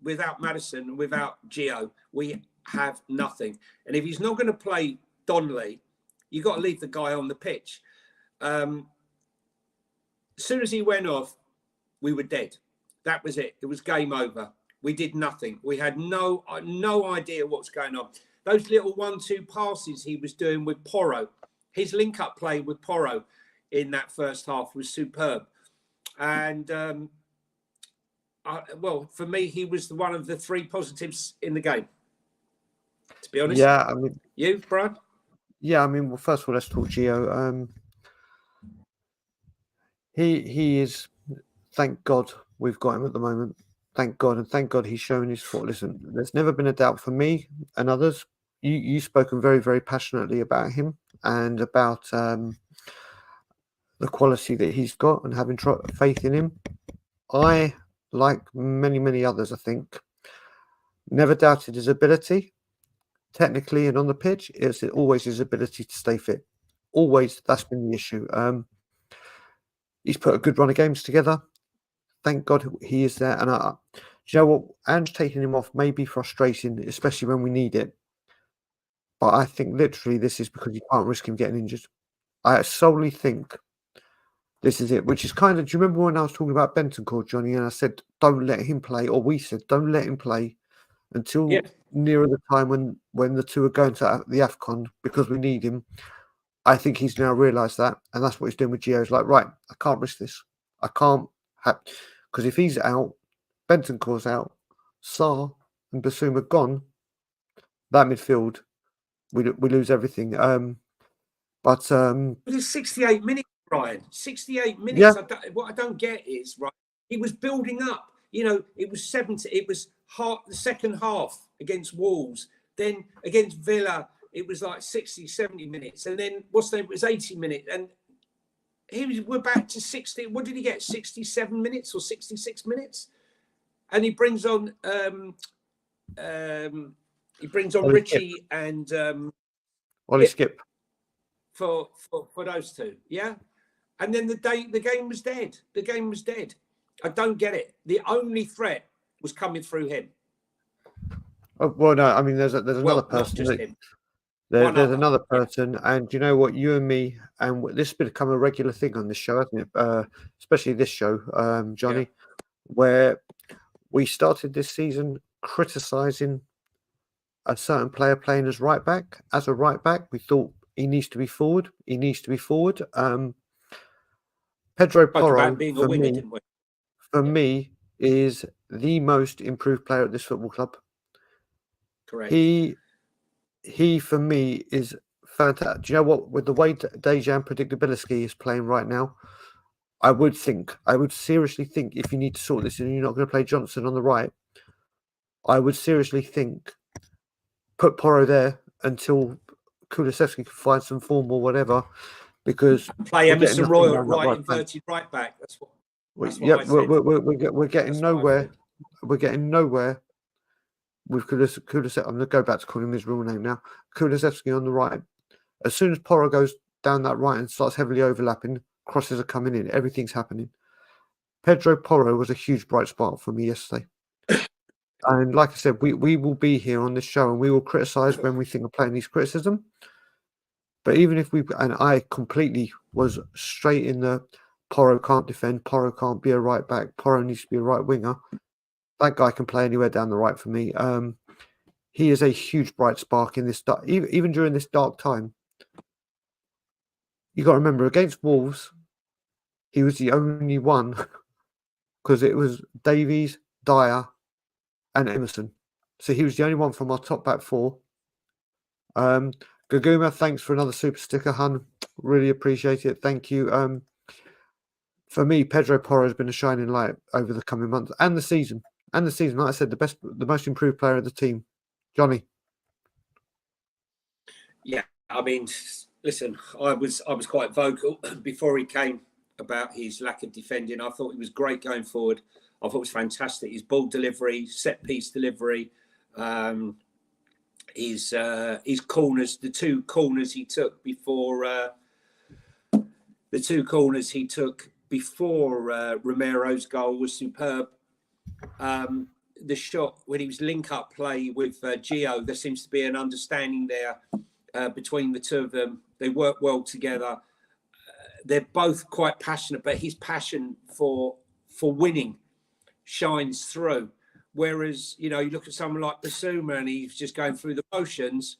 without Maddison, and without Gio, we have nothing. And if he's not going to play Donnelly, you've got to leave the guy on the pitch. As soon as he went off, we were dead. That was it. It was game over. We did nothing. We had no idea what's going on. Those little 1-2 passes he was doing with Porro, his link-up play with Porro in that first half was superb. And, well, for me, he was one of the three positives in the game, to be honest. Yeah, I mean... You, Brian? Yeah, I mean, well, first of all, let's talk Gio. He is, thank God we've got him at the moment. Thank God, and thank God he's shown his foot. Listen, there's never been a doubt for me and others. You've spoken very, very passionately about him and about the quality that he's got and having faith in him. I, like many, many others, I think, never doubted his ability, technically and on the pitch. It's always his ability to stay fit. Always, that's been the issue. He's put a good run of games together. Thank God he is there. And do you know what? Ange taking him off may be frustrating, especially when we need it. But I think literally this is because you can't risk him getting injured. I solely think this is it, which is kind of, do you remember when I was talking about Bentancur, Johnny, and I said, don't let him play, or we said, don't let him play until nearer the time when the two are going to the AFCON because we need him. I think he's now realised that, and that's what he's doing with Gio. He's like, right, I can't risk this. I can't have, because if he's out, Bentancur's out, Sarr and Basuma gone, that midfield, we lose everything. But it's 68 minutes, Brian. 68 minutes. Yeah. What I don't get is, right, he was building up. You know, it was 70. It was the second half against Wolves. Then against Villa, it was like 60, 70 minutes. And then it was 80 minutes. And we're back to 60. What did he get? 67 minutes or 66 minutes? And he brings on Richie and Ollie Skip for those two, yeah. And then the game was dead. The game was dead. I don't get it. The only threat was coming through him. Oh, well, no, I mean, there's another person. There's another person, and you know what? You and me, and this has become a regular thing on this show, hasn't it? Especially this show, Johnny, where we started this season criticising a certain player playing as right back. As a right back, we thought he needs to be forward. He needs to be forward. Pedro Porro, for me, is the most improved player at this football club. Correct. He for me is fantastic. Do you know what? With the way Dejan Predictability is playing right now, I would seriously think if you need to sort this and you're not going to play Johnson on the right, I would seriously think put Porro there until Kulusevski can find some form or whatever, because play Emerson Royal inverted right back. That's what we're getting nowhere. We're getting nowhere with Kulusevski. I'm going to go back to calling him his real name now. Kulusevski on the right. As soon as Porro goes down that right and starts heavily overlapping, crosses are coming in. Everything's happening. Pedro Porro was a huge bright spot for me yesterday. And like I said, we will be here on this show and we will criticise when we think of playing these criticism. But even if and I completely was straight in the Porro can't defend, Porro can't be a right back, Porro needs to be a right winger. That guy can play anywhere down the right for me. He is a huge bright spark in this, even during this dark time. You got to remember, against Wolves, he was the only one because it was Davies, Dyer, and Emerson. So he was the only one from our top back four. Gaguma, thanks for another super sticker, hun. Really appreciate it. Thank you. For me, Pedro Porro has been a shining light over the coming months and the season. And the season, like I said, the most improved player of the team. Johnny. Yeah, I mean, listen, I was quite vocal before he came about his lack of defending. I thought he was great going forward. I thought it was fantastic. His ball delivery, set piece delivery, his corners, the two corners he took before Romero's goal was superb. The shot when he was link up play with Gio, there seems to be an understanding there between the two of them. They work well together. They're both quite passionate, but his passion for winning shines through. Whereas, you look at someone like Basuma and he's just going through the motions.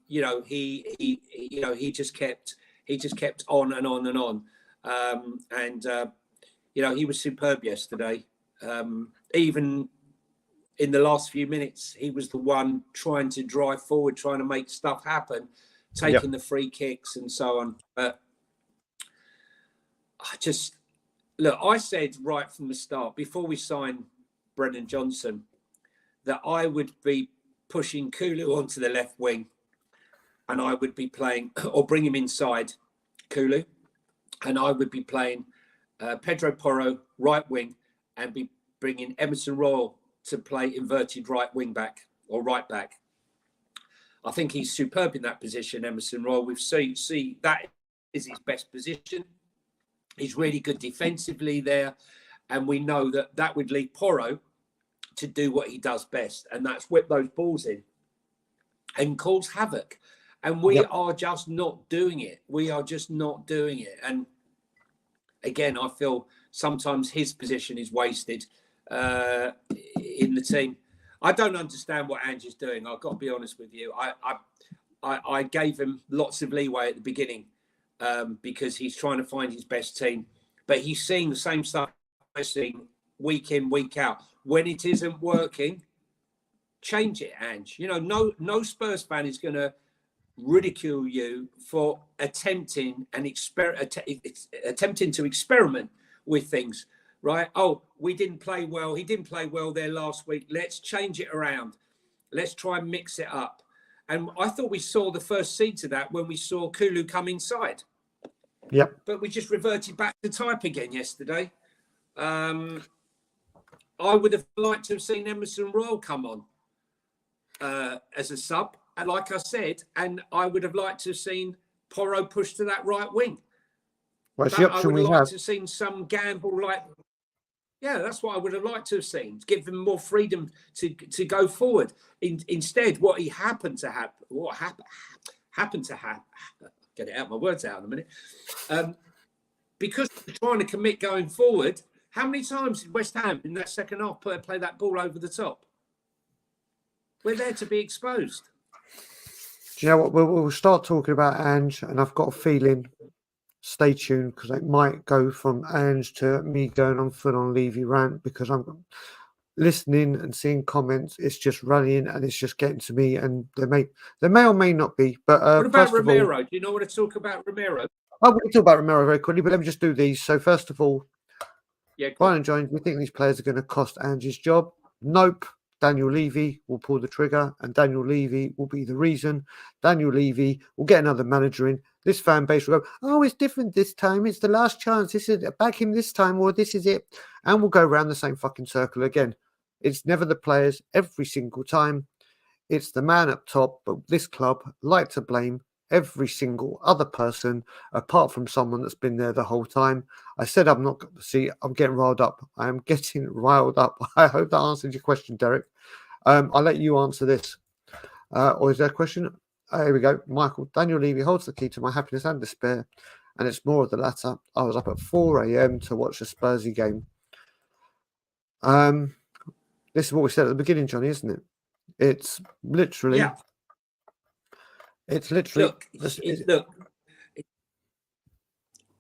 He just kept on and on and on. He was superb yesterday. Even in the last few minutes, he was the one trying to drive forward, trying to make stuff happen, taking the free kicks and so on. But I said right from the start, before we signed Brennan Johnson, that I would be pushing Kulu onto the left wing and I would be playing, or bring him inside Kulu, and I would be playing Pedro Porro right wing and be bringing Emerson Royal to play inverted right wing back or right back. I think he's superb in that position, Emerson Royal. We've seen that is his best position. He's really good defensively there. And we know that would leave Porro to do what he does best. And that's whip those balls in and cause havoc. And we are just not doing it. We are just not doing it. And again, I feel sometimes his position is wasted in the team. I don't understand what Ange is doing. I've got to be honest with you. I gave him lots of leeway at the beginning because he's trying to find his best team. But he's seeing the same stuff I've seen week in, week out. When it isn't working, change it, Ange. No Spurs fan is going to ridicule you for attempting to experiment with things, right? Oh, we didn't play well. He didn't play well there last week. Let's change it around. Let's try and mix it up. And I thought we saw the first seeds of that when we saw Kulu come inside. Yep. But we just reverted back to type again yesterday. I would have liked to have seen Emerson Royal come on as a sub. And like I said, and I would have liked to have seen Porro push to that right wing. Well, it's the option we have. I would have liked to have seen some gamble like... Yeah, that's what I would have liked to have seen. Give them more freedom to go forward. Instead, what happened to happen... Get it out, my words out in a minute. Because they're trying to commit going forward, how many times did West Ham in that second half play that ball over the top? We're there to be exposed. Do you know what? We'll start talking about Ange, and I've got a feeling, stay tuned, because it might go from Ange to me going on full-on Levy rant, because I'm listening and seeing comments. It's just running, and it's just getting to me, and there may or may not be. But what about Romero? Do you know what to talk about Romero? I want to talk about Romero very quickly, but let me just do these. So first of all, Brian Jones, do you think these players are going to cost Ange's job? Nope. Daniel Levy will pull the trigger, and Daniel Levy will be the reason. Daniel Levy will get another manager in. This fan base will go, oh, it's different this time. It's the last chance. This is back him this time, or this is it. And we'll go around the same fucking circle again. It's never the players every single time. It's the man up top, but this club like to blame every single other person apart from someone that's been there the whole time. I said I'm not... See, I'm getting riled up. I am getting riled up. I hope that answers your question, Derek. I'll let you answer this. Or is there a question? Here we go. Michael, Daniel Levy holds the key to my happiness and despair, and it's more of the latter. I was up at 4 a.m. to watch the Spursy game. This is what we said at the beginning, Johnny, isn't it? It's literally... Yeah. It's literally... Look.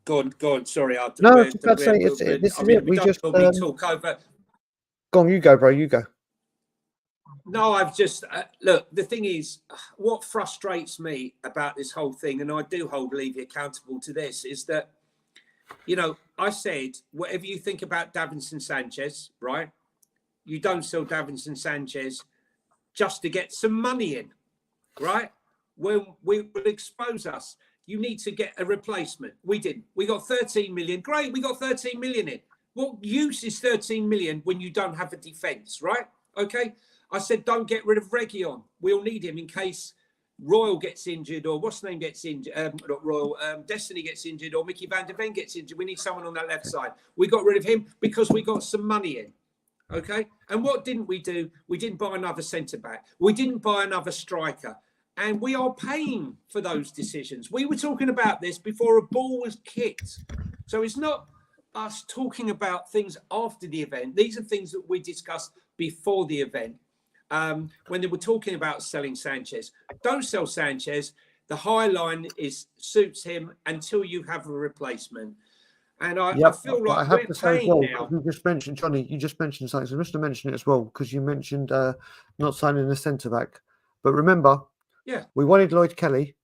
Go on. Sorry, No, I was just about to say, this is it. we We don't just normally talk over. go on. You go, bro. You go. No, I've just look. The thing is, what frustrates me about this whole thing, and I do hold Levy accountable to this, is that, I said whatever you think about Davinson Sanchez, right? You don't sell Davinson Sanchez just to get some money in, right? When we will expose us. You need to get a replacement. We didn't. We got 13 million. Great, we got 13 million in. What use is 13 million when you don't have a defence, right? Okay. I said, don't get rid of Reguilon. We'll need him in case Royal gets injured, or what's the name gets injured, not Royal, Destiny gets injured, or Mickey van der Ven gets injured. We need someone on that left side. We got rid of him because we got some money in. Okay. And what didn't we do? We didn't buy another centre back. We didn't buy another striker. And we are paying for those decisions. We were talking about this before a ball was kicked. So it's not us talking about things after the event. These are things that we discussed before the event. When they were talking about selling Sanchez. Don't sell Sanchez. The high line suits him until you have a replacement. And I feel like I have to say as well, now. you just mentioned, Johnny, you just mentioned something. So I must have mentioned it as well, because you mentioned not signing a centre back. But remember, we wanted Lloyd Kelly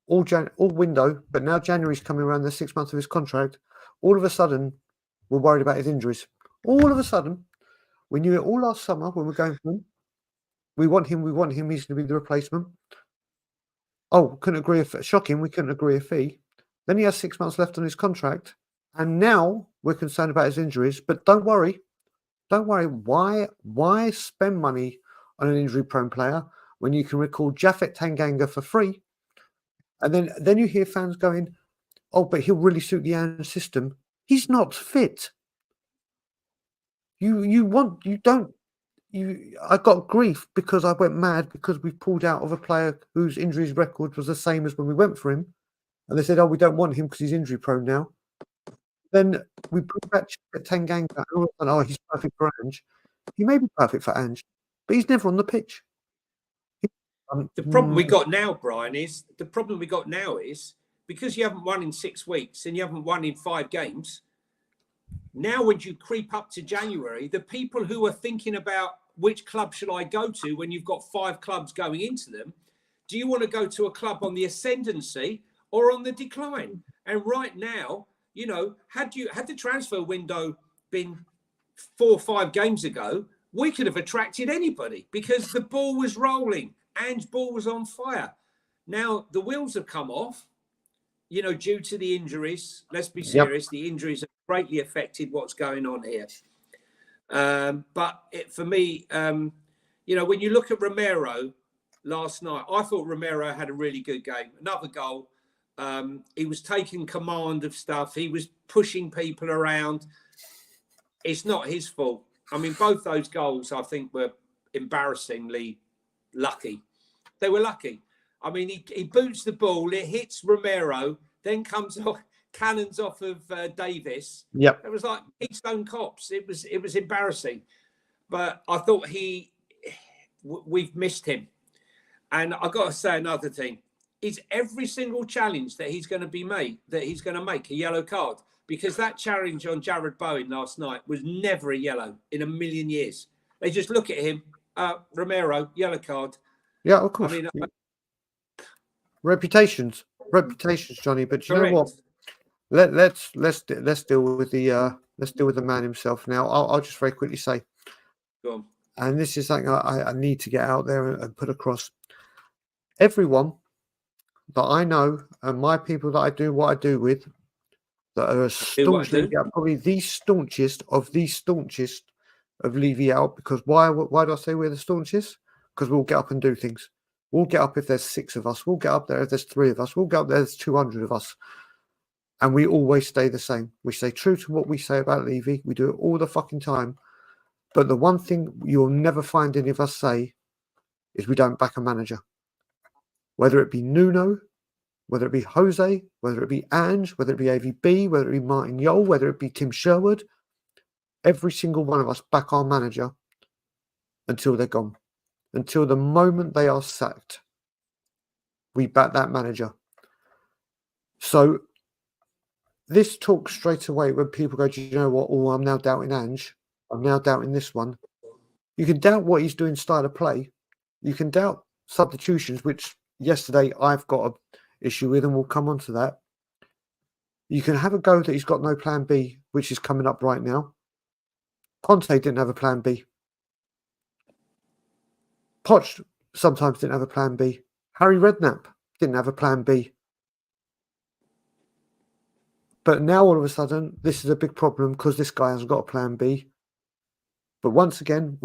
all window, but now January's coming around, the 6 months of his contract. All of a sudden, we're worried about his injuries. All of a sudden, we knew it all last summer when we were going for him. We want him. He's going to be the replacement. Oh, couldn't agree. Shocking, we couldn't agree a fee. Then he has 6 months left on his contract. And now we're concerned about his injuries. But don't worry. Why spend money on an injury-prone player when you can recall Japhet Tanganga for free? And then you hear fans going, oh, but he'll really suit the Ange system. He's not fit. I got grief because I went mad because we pulled out of a player whose injuries record was the same as when we went for him. And they said, oh, we don't want him because he's injury prone now. Then we bring back Tanganga and all of a sudden, oh, he's perfect for Ange. He may be perfect for Ange, but he's never on the pitch. The problem we got now, Brian, is because you haven't won in 6 weeks and you haven't won in 5 games. Now, when you creep up to January, the people who are thinking about which club should I go to when you've got 5 clubs going into them, do you want to go to a club on the ascendancy or on the decline? And right now, had the transfer window been 4 or 5 games ago, we could have attracted anybody because the ball was rolling. Ange's ball was on fire. Now, the wheels have come off, due to the injuries. Let's be serious. The injuries have greatly affected what's going on here. But for me, when you look at Romero last night, I thought Romero had a really good game. Another goal. He was taking command of stuff. He was pushing people around. It's not his fault. I mean, both those goals, I think, were embarrassingly lucky. They were lucky. I mean, he boots the ball, it hits Romero, then comes off, cannons off of Davis. Yep. It was like Keystone Cops. It was embarrassing. But I thought we've missed him. And I've got to say another thing. Is every single challenge that he's going to make a yellow card? Because that challenge on Jared Bowen last night was never a yellow in a million years. They just look at him, Romero, yellow card. Yeah, of course. I mean, reputations, Johnny. But you know what? Let's deal with the man himself now. I'll just very quickly say, go on. And this is something I need to get out there and put across. Everyone that I know and my people that I do what I do with, that are staunchly probably the staunchest of Levy out. Because why do I say we're the staunchest? Because we'll get up and do things. We'll get up if there's 6 of us. We'll get up there if there's 3 of us. We'll get up there if there's 200 of us. And we always stay the same. We stay true to what we say about Levy. We do it all the fucking time. But the one thing you'll never find any of us say is we don't back a manager. Whether it be Nuno, whether it be Jose, whether it be Ange, whether it be AVB, whether it be Martin Jol, whether it be Tim Sherwood, every single one of us back our manager until they're gone. Until the moment they are sacked, we back that manager. So this talk straight away when people go, do you know what? Oh, I'm now doubting Ange. I'm now doubting this one. You can doubt what he's doing style of play. You can doubt substitutions, which yesterday I've got an issue with, and we'll come on to that. You can have a go that he's got no plan B, which is coming up right now. Conte didn't have a plan B. Poch sometimes didn't have a plan B. Harry Redknapp didn't have a plan B. But now all of a sudden, this is a big problem because this guy hasn't got a plan B. But once again,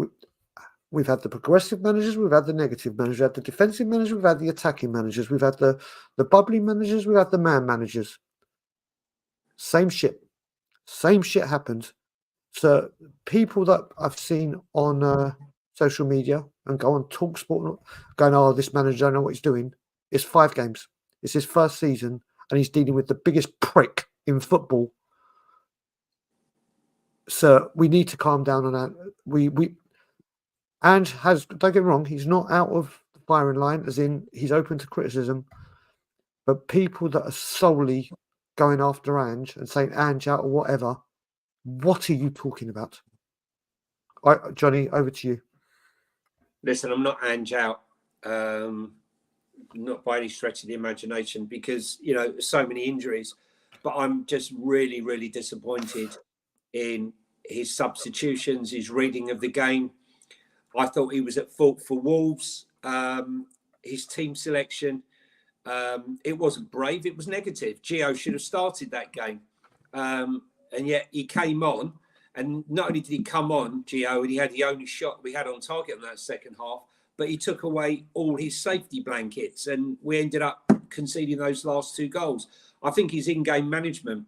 we've had the progressive managers, we've had the negative managers, we've had the defensive managers, we've had the attacking managers, we've had the bubbly managers, we've had the man managers. Same shit. Same shit happened. So people that I've seen on social media and go on TalkSport going, oh, this manager don't know what he's doing. It's 5 games. It's his first season and he's dealing with the biggest prick in football. So we need to calm down on that. Ange has, don't get me wrong, he's not out of the firing line, as in he's open to criticism. But people that are solely going after Ange and saying Ange out or whatever, what are you talking about? All right, Johnny, over to you. Listen, I'm not Ange out, not by any stretch of the imagination, because, you know, so many injuries. But I'm just really, really disappointed in his substitutions, his reading of the game. I thought he was at fault for Wolves. His team selection, it wasn't brave, it was negative. Gio should have started that game. And yet he came on, and not only did he come on, Gio, and he had the only shot we had on target in that second half, but he took away all his safety blankets, and we ended up conceding those last 2 goals. I think his in-game management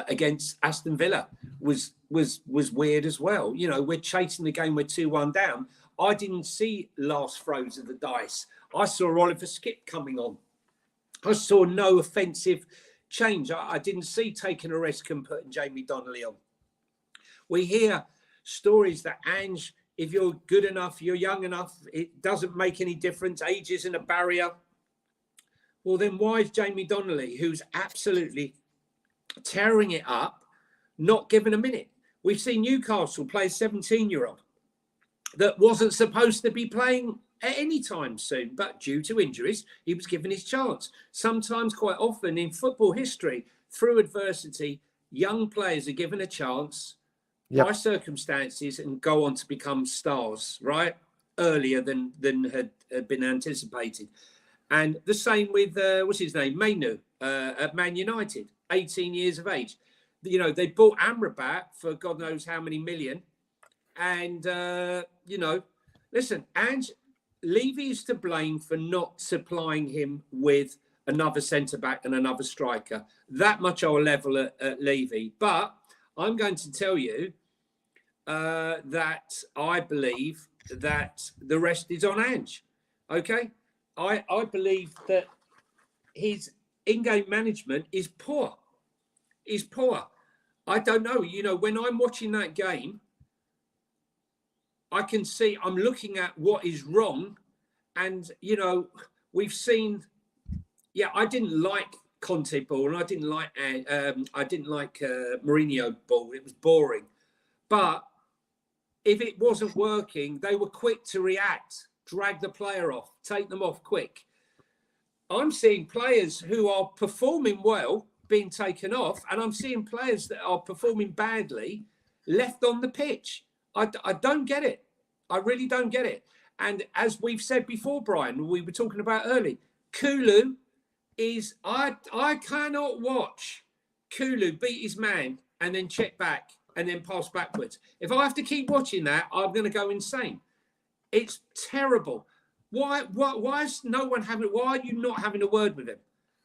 against Aston Villa was weird as well. You know, we're chasing the game, we're 2-1 down. I didn't see last throws of the dice. I saw Oliver Skip coming on. I saw no offensive change. I didn't see taking a risk and putting Jamie Donnelly on. We hear stories that Ange, if you're good enough, you're young enough, it doesn't make any difference. Age isn't a barrier. Well, then why is Jamie Donnelly, who's absolutely tearing it up, not given a minute? We've seen Newcastle play a 17-year-old that wasn't supposed to be playing at any time soon, but due to injuries, he was given his chance. Sometimes, quite often in football history, through adversity, young players are given a chance by circumstances and go on to become stars, right? Earlier than had been anticipated. And the same with, what's his name? Mainu at Man United, 18 years of age. You know, they bought Amrabat for God knows how many million. And, you know, listen, Levy is to blame for not supplying him with another centre-back and another striker. That much I will level at Levy. But I'm going to tell you that I believe that the rest is on Ange. Okay? I believe that his in-game management is poor. Is poor. I don't know. You know, when I'm watching that game, I can see I'm looking at what is wrong. And, you know, we've seen, I didn't like Conte ball and I didn't like Mourinho ball. It was boring. But if it wasn't working, they were quick to react, drag the player off, take them off quick. I'm seeing players who are performing well being taken off, and I'm seeing players that are performing badly left on the pitch. I don't get it. I really don't get it. And as we've said before, Brian, we were talking about early, Kulu is, I cannot watch Kulu beat his man and then check back and then pass backwards. If I have to keep watching that, I'm going to go insane. It's terrible. Why is no one having, why are you not having a word with him?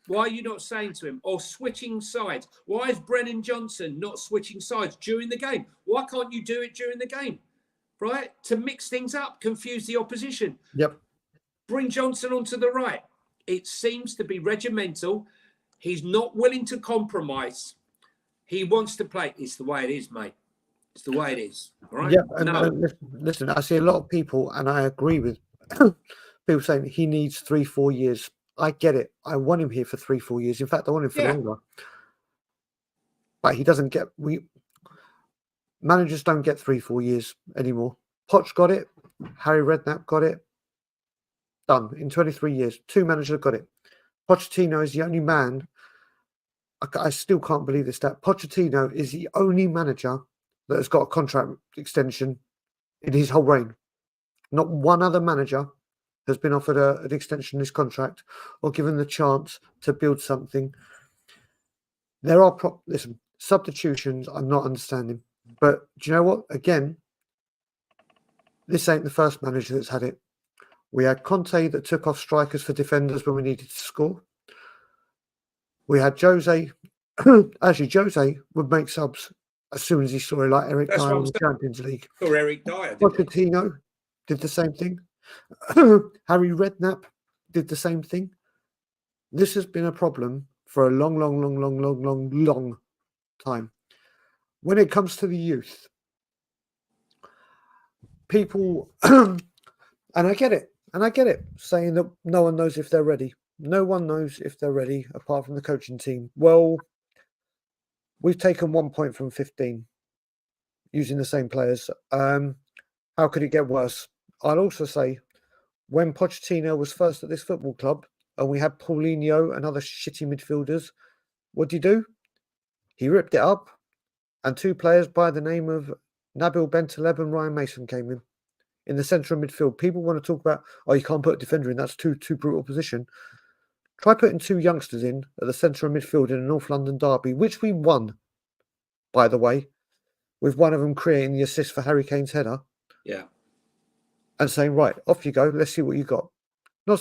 Why are you not saying to him or switching sides? Why is Brennan Johnson not switching sides during the game? Why can't you do it during the game? Right? To mix things up, confuse the opposition. Yep. Bring Johnson onto the right. It seems to be regimental. He's not willing to compromise. He wants to play. It's the way it is, mate. It's the way it is. All right? Yeah. And listen, I see a lot of people, and I agree with people saying he needs 3-4 years. I get it. I want him here for 3-4 years. In fact, I want him for longer. but he doesn't get. Managers don't get 3-4 years anymore. Poch got it. Harry Redknapp got it. Done in 23 years. 2 managers got it. Pochettino is the only man. I still can't believe this. That Pochettino is the only manager that has got a contract extension in his whole reign. Not one other manager has been offered an extension in his contract or given the chance to build something. There are substitutions I'm not understanding. But do you know what? Again, this ain't the first manager that's had it. We had Conte that took off strikers for defenders when we needed to score. We had Jose. Actually, Jose would make subs as soon as he saw it, like Eric Dyer in the Champions League. Or Eric Dyer. Pochettino did the same thing. Harry Redknapp did the same thing. This has been a problem for a long time. When it comes to the youth, people, and I get it, saying that no one knows if they're ready. No one knows if they're ready apart from the coaching team. Well, we've taken 1 point from 15 using the same players. How could it get worse? I'll also say, when Pochettino was first at this football club and we had Paulinho and other shitty midfielders, what did he do? He ripped it up, and 2 players by the name of Nabil Bentaleb and Ryan Mason came in the centre of midfield. People want to talk about, oh, you can't put a defender in, that's too brutal position. Try putting 2 youngsters in at the centre of midfield in a North London derby, which we won, by the way, with one of them creating the assist for Harry Kane's header. Yeah. And saying, right, off you go, let's see what you got. I'm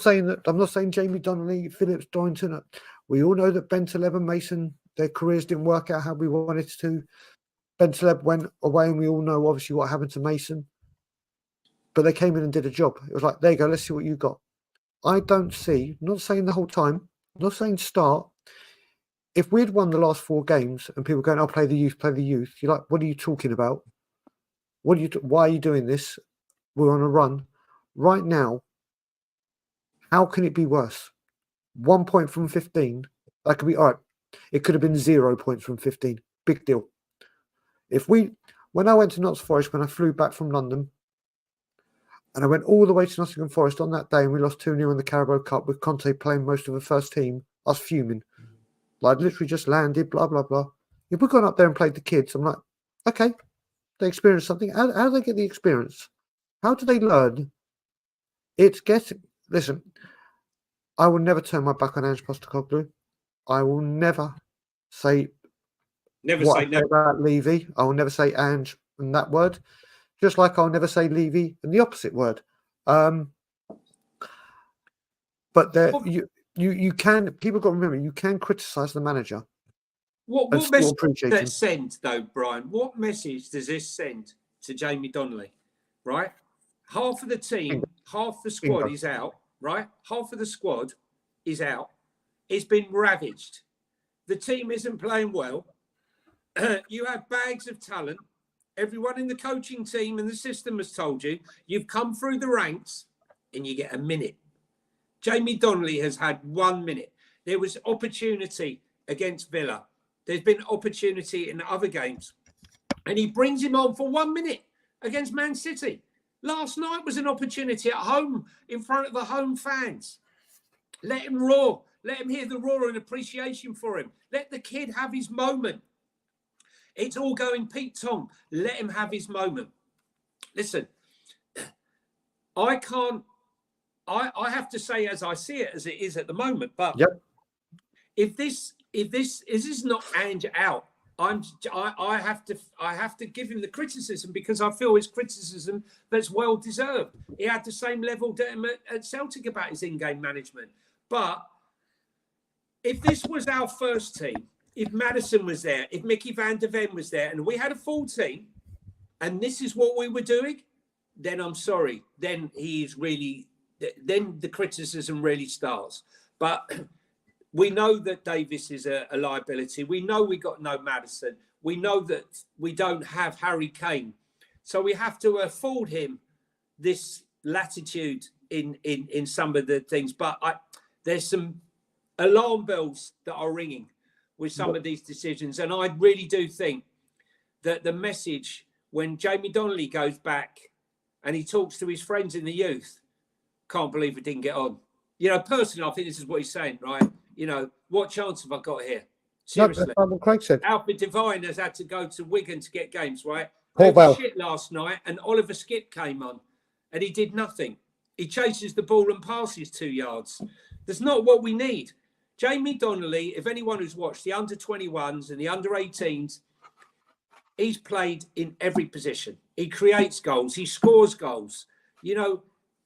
not saying Jamie Donnelly, Phillips, Dorrington. We all know that Bentaleb and Mason, their careers didn't work out how we wanted it to. Bentaleb went away, and we all know obviously what happened to Mason. But they came in and did a job. It was like, there you go, let's see what you got. I don't see, not saying the whole time, not saying start. If we'd won the last 4 games and people going, oh, play the youth, you're like, what are you talking about? Why are you doing this? We're on a run. Right now, how can it be worse? 1 point from 15, that could be, all right, it could have been 0 points from 15. Big deal. When I went to Notts Forest, when I flew back from London, and I went all the way to Nottingham Forest on that day, and we lost 2-0 in the Carabao Cup with Conte playing most of the first team, I was fuming. Like, literally just landed, blah, blah, blah. If we'd gone up there and played the kids, I'm like, okay, they experienced something. How do they get the experience? How do they learn? Listen, I will never turn my back on Ange Postecoglou. I will never say about Levy. I will never say Ange and that word. Just like I'll never say Levy and the opposite word. But you can, people got to remember, you can criticise the manager. What message does that send, though, Brian? What message does this send to Jamie Donnelly? Right? Half of the team, half the squad is out, right? Half of the squad is out. It's been ravaged. The team isn't playing well. You have bags of talent. Everyone in the coaching team and the system has told you, you've come through the ranks and you get a minute. Jamie Donnelly has had 1 minute. There was opportunity against Villa. There's been opportunity in other games. And he brings him on for 1 minute against Man City. Last night was an opportunity at home in front of the home fans. Let him roar. Let him hear the roar and appreciation for him. Let the kid have his moment. It's all going Pete Tong. Let him have his moment. Listen, I have to say as I see it, as it is at the moment, but if this is not Ange out, I have to give him the criticism, because I feel it's criticism that's well deserved. He had the same level at Celtic about his in-game management. But if this was our first team, if Maddison was there, if Mickey van der Ven was there, and we had a full team, and this is what we were doing, then I'm sorry. Then then the criticism really starts. But we know that Davis is a liability. We know we got no Maddison. We know that we don't have Harry Kane. So we have to afford him this latitude in some of the things. But there's some alarm bells that are ringing. with some of these decisions. And I really do think that the message when Jamie Donnelly goes back and he talks to his friends in the youth, can't believe it didn't get on. Personally, I think this is what he's saying, right? What chance have I got here? Seriously. No, what Craig said. Alfred Devine has had to go to Wigan to get games, right? Paul They were Bell. shit last night, and Oliver Skipp came on, and he did nothing. He chases the ball and passes 2 yards. That's not what we need. Jamie Donnelly, if anyone who's watched the under-21s and the under-18s, he's played in every position. He creates goals. He scores goals.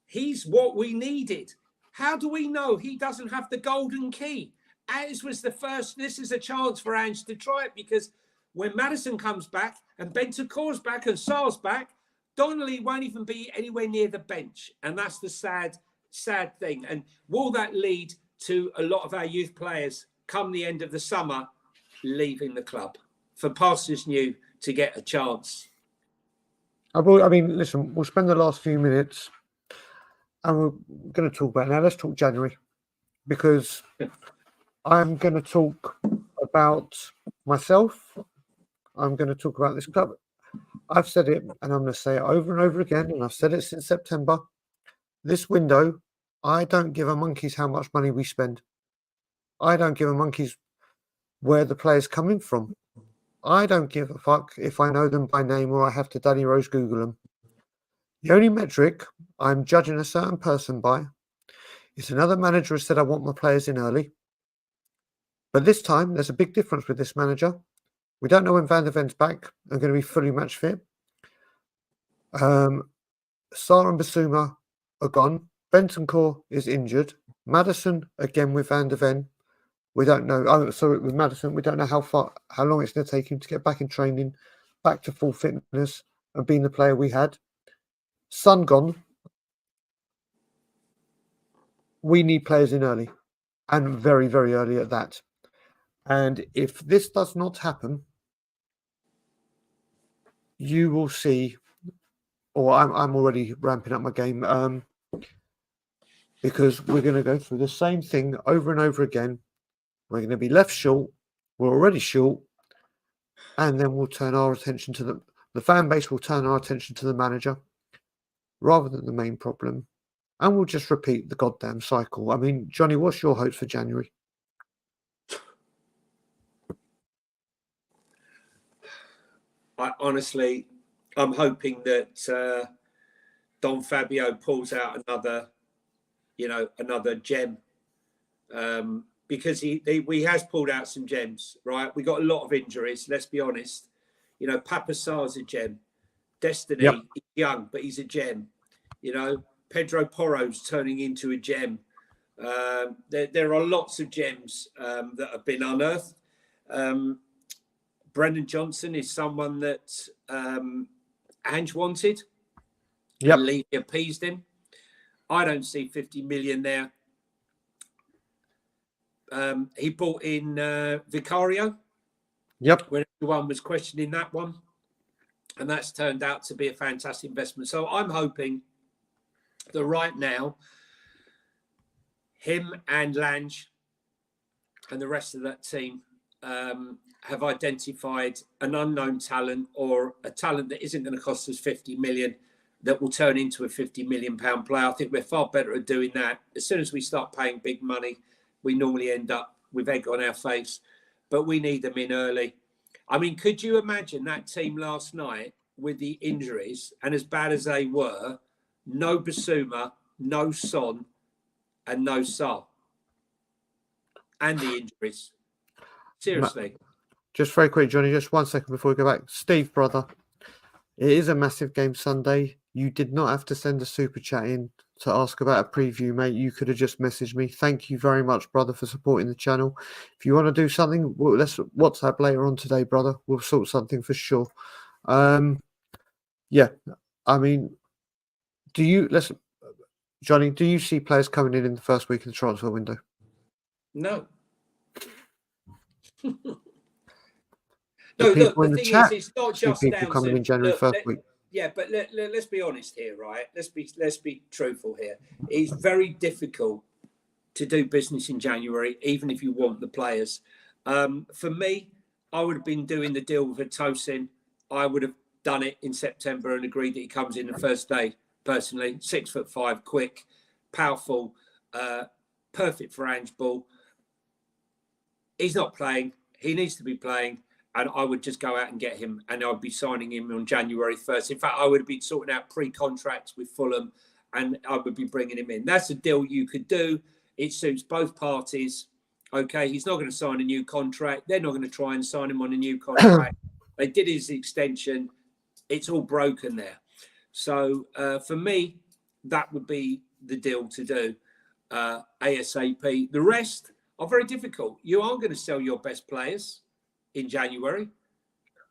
He's what we needed. How do we know he doesn't have the golden key? As was the first, this is a chance for Ange to try it, because when Maddison comes back and Bentancur's back and Sarr's back, Donnelly won't even be anywhere near the bench. And that's the sad thing. And will that lead to a lot of our youth players come the end of the summer leaving the club for Postecoglou to get a chance? Listen, we'll spend the last few minutes and we're going to talk about it. Now, let's talk January, because I'm going to talk about myself. I'm going to talk about this club. I've said it, and I'm going to say it over and over again, and I've said it since September. This window, I don't give a monkey's how much money we spend. I don't give a monkey's where the players coming from. I don't give a fuck if I know them by name or I have to Danny Rose Google them. The only metric I'm judging a certain person by is another manager has said I want my players in early. But this time, there's a big difference with this manager. We don't know when Van der Ven's back and going to be fully match fit. Sarr and Basuma are gone. Bentancur is injured. Maddison again with Van der Ven. We don't know. With Maddison, we don't know how long it's going to take him to get back in training, back to full fitness, and being the player we had. Son gone. We need players in early, and very, very early at that. And if this does not happen, you will see, or I'm already ramping up my game, because we're going to go through the same thing over and over again. We're going to be left short. We're already short. And then we'll turn our attention to the fan base will turn our attention to the manager rather than the main problem. And we'll just repeat the goddamn cycle. I mean, Johnny, what's your hopes for January? I'm hoping that Don Fabio pulls out another gem, because he has pulled out some gems, right? We got a lot of injuries, let's be honest. Papa Sarr's a gem. Destiny, Yep. He's young, but he's a gem. Pedro Porro's turning into a gem. There are lots of gems that have been unearthed. Brendan Johnson is someone that Ange wanted. Yep. And Levy appeased him. I don't see 50 million there. He brought in Vicario. Yep. When everyone was questioning that one. And that's turned out to be a fantastic investment. So I'm hoping that right now, him and Lange and the rest of that team have identified an unknown talent, or a talent that isn't going to cost us 50 million, that will turn into a 50 million pound player. I think we're far better at doing that. As soon as we start paying big money, we normally end up with egg on our face, but we need them in early. I mean, could you imagine that team last night with the injuries, and as bad as they were, no Basuma, no Son, and no Sarr, and the injuries? Seriously. Just very quick, Johnny, just 1 second before we go back. Steve, brother, it is a massive game Sunday. You did not have to send a super chat in to ask about a preview, mate. You could have just messaged me. Thank you very much, brother, for supporting the channel. If you want to do something, let's WhatsApp later on today, brother. We'll sort something for sure. Yeah, I mean, Johnny, do you see players coming in the first week of the transfer window? No. No, look, the thing is, it's not just people coming in January first week. Yeah, but let's be honest here, right? Let's be truthful here. It's very difficult to do business in January, even if you want the players. For me, I would have been doing the deal with Tosin. I would have done it in September and agreed that he comes in the first day. Personally, 6'5", quick, powerful, perfect for Ange ball. He's not playing. He needs to be playing. And I would just go out and get him, and I'd be signing him on January 1st. In fact, I would have been sorting out pre-contracts with Fulham, and I would be bringing him in. That's a deal you could do. It suits both parties. Okay, he's not going to sign a new contract. They're not going to try and sign him on a new contract. They did his extension. It's all broken there. So for me, that would be the deal to do ASAP. The rest are very difficult. You aren't going to sell your best players in January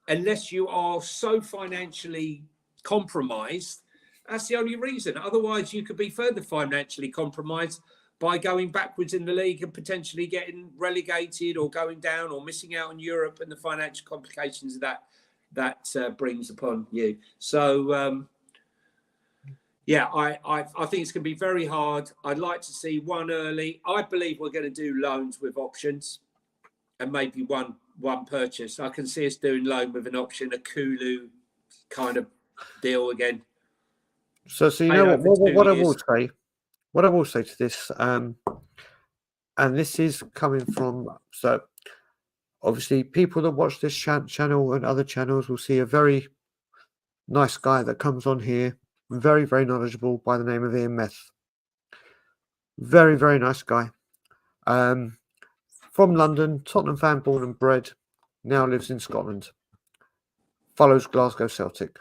unless you are so financially compromised. That's the only reason. Otherwise, you could be further financially compromised by going backwards in the league and potentially getting relegated or going down or missing out on Europe and the financial complications that brings upon you. So, yeah, I think it's going to be very hard. I'd like to see one early. I believe we're going to do loans with options and maybe one purchase. I can see us doing loan with an option, a Kulu kind of deal again. So you know what I will say to this, and this is coming from, so obviously people that watch this channel and other channels will see a very nice guy that comes on here, very, very knowledgeable, by the name of Ian Meth. Very, very nice guy. From London, Tottenham fan, born and bred, now lives in Scotland. Follows Glasgow Celtic.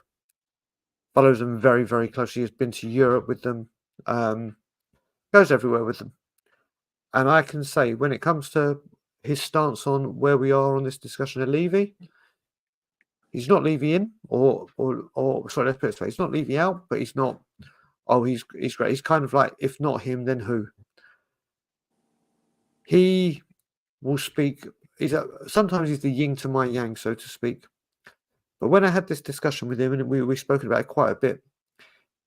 Follows them very, very closely. Has been to Europe with them. Goes everywhere with them. And I can say, when it comes to his stance on where we are on this discussion of Levy, he's not Levy in, or sorry, let's put it this way, he's not Levy out, but he's not, oh, he's great. He's kind of like, if not him, then who? He will speak. Sometimes he's the yin to my yang, so to speak. But when I had this discussion with him, and we've spoken about it quite a bit,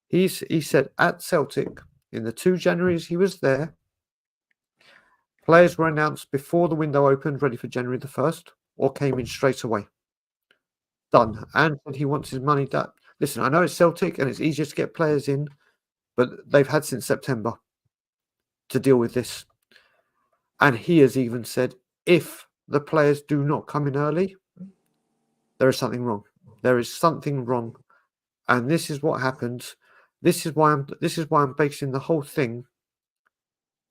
he said at Celtic, in the 2 Januaries he was there, players were announced before the window opened, ready for January the 1st, or came in straight away. Done. And he wants his money done. Listen, I know it's Celtic and it's easier to get players in, but they've had since September to deal with this. And he has even said, if the players do not come in early, there is something wrong. There is something wrong. And this is what happens. This is why I'm basing the whole thing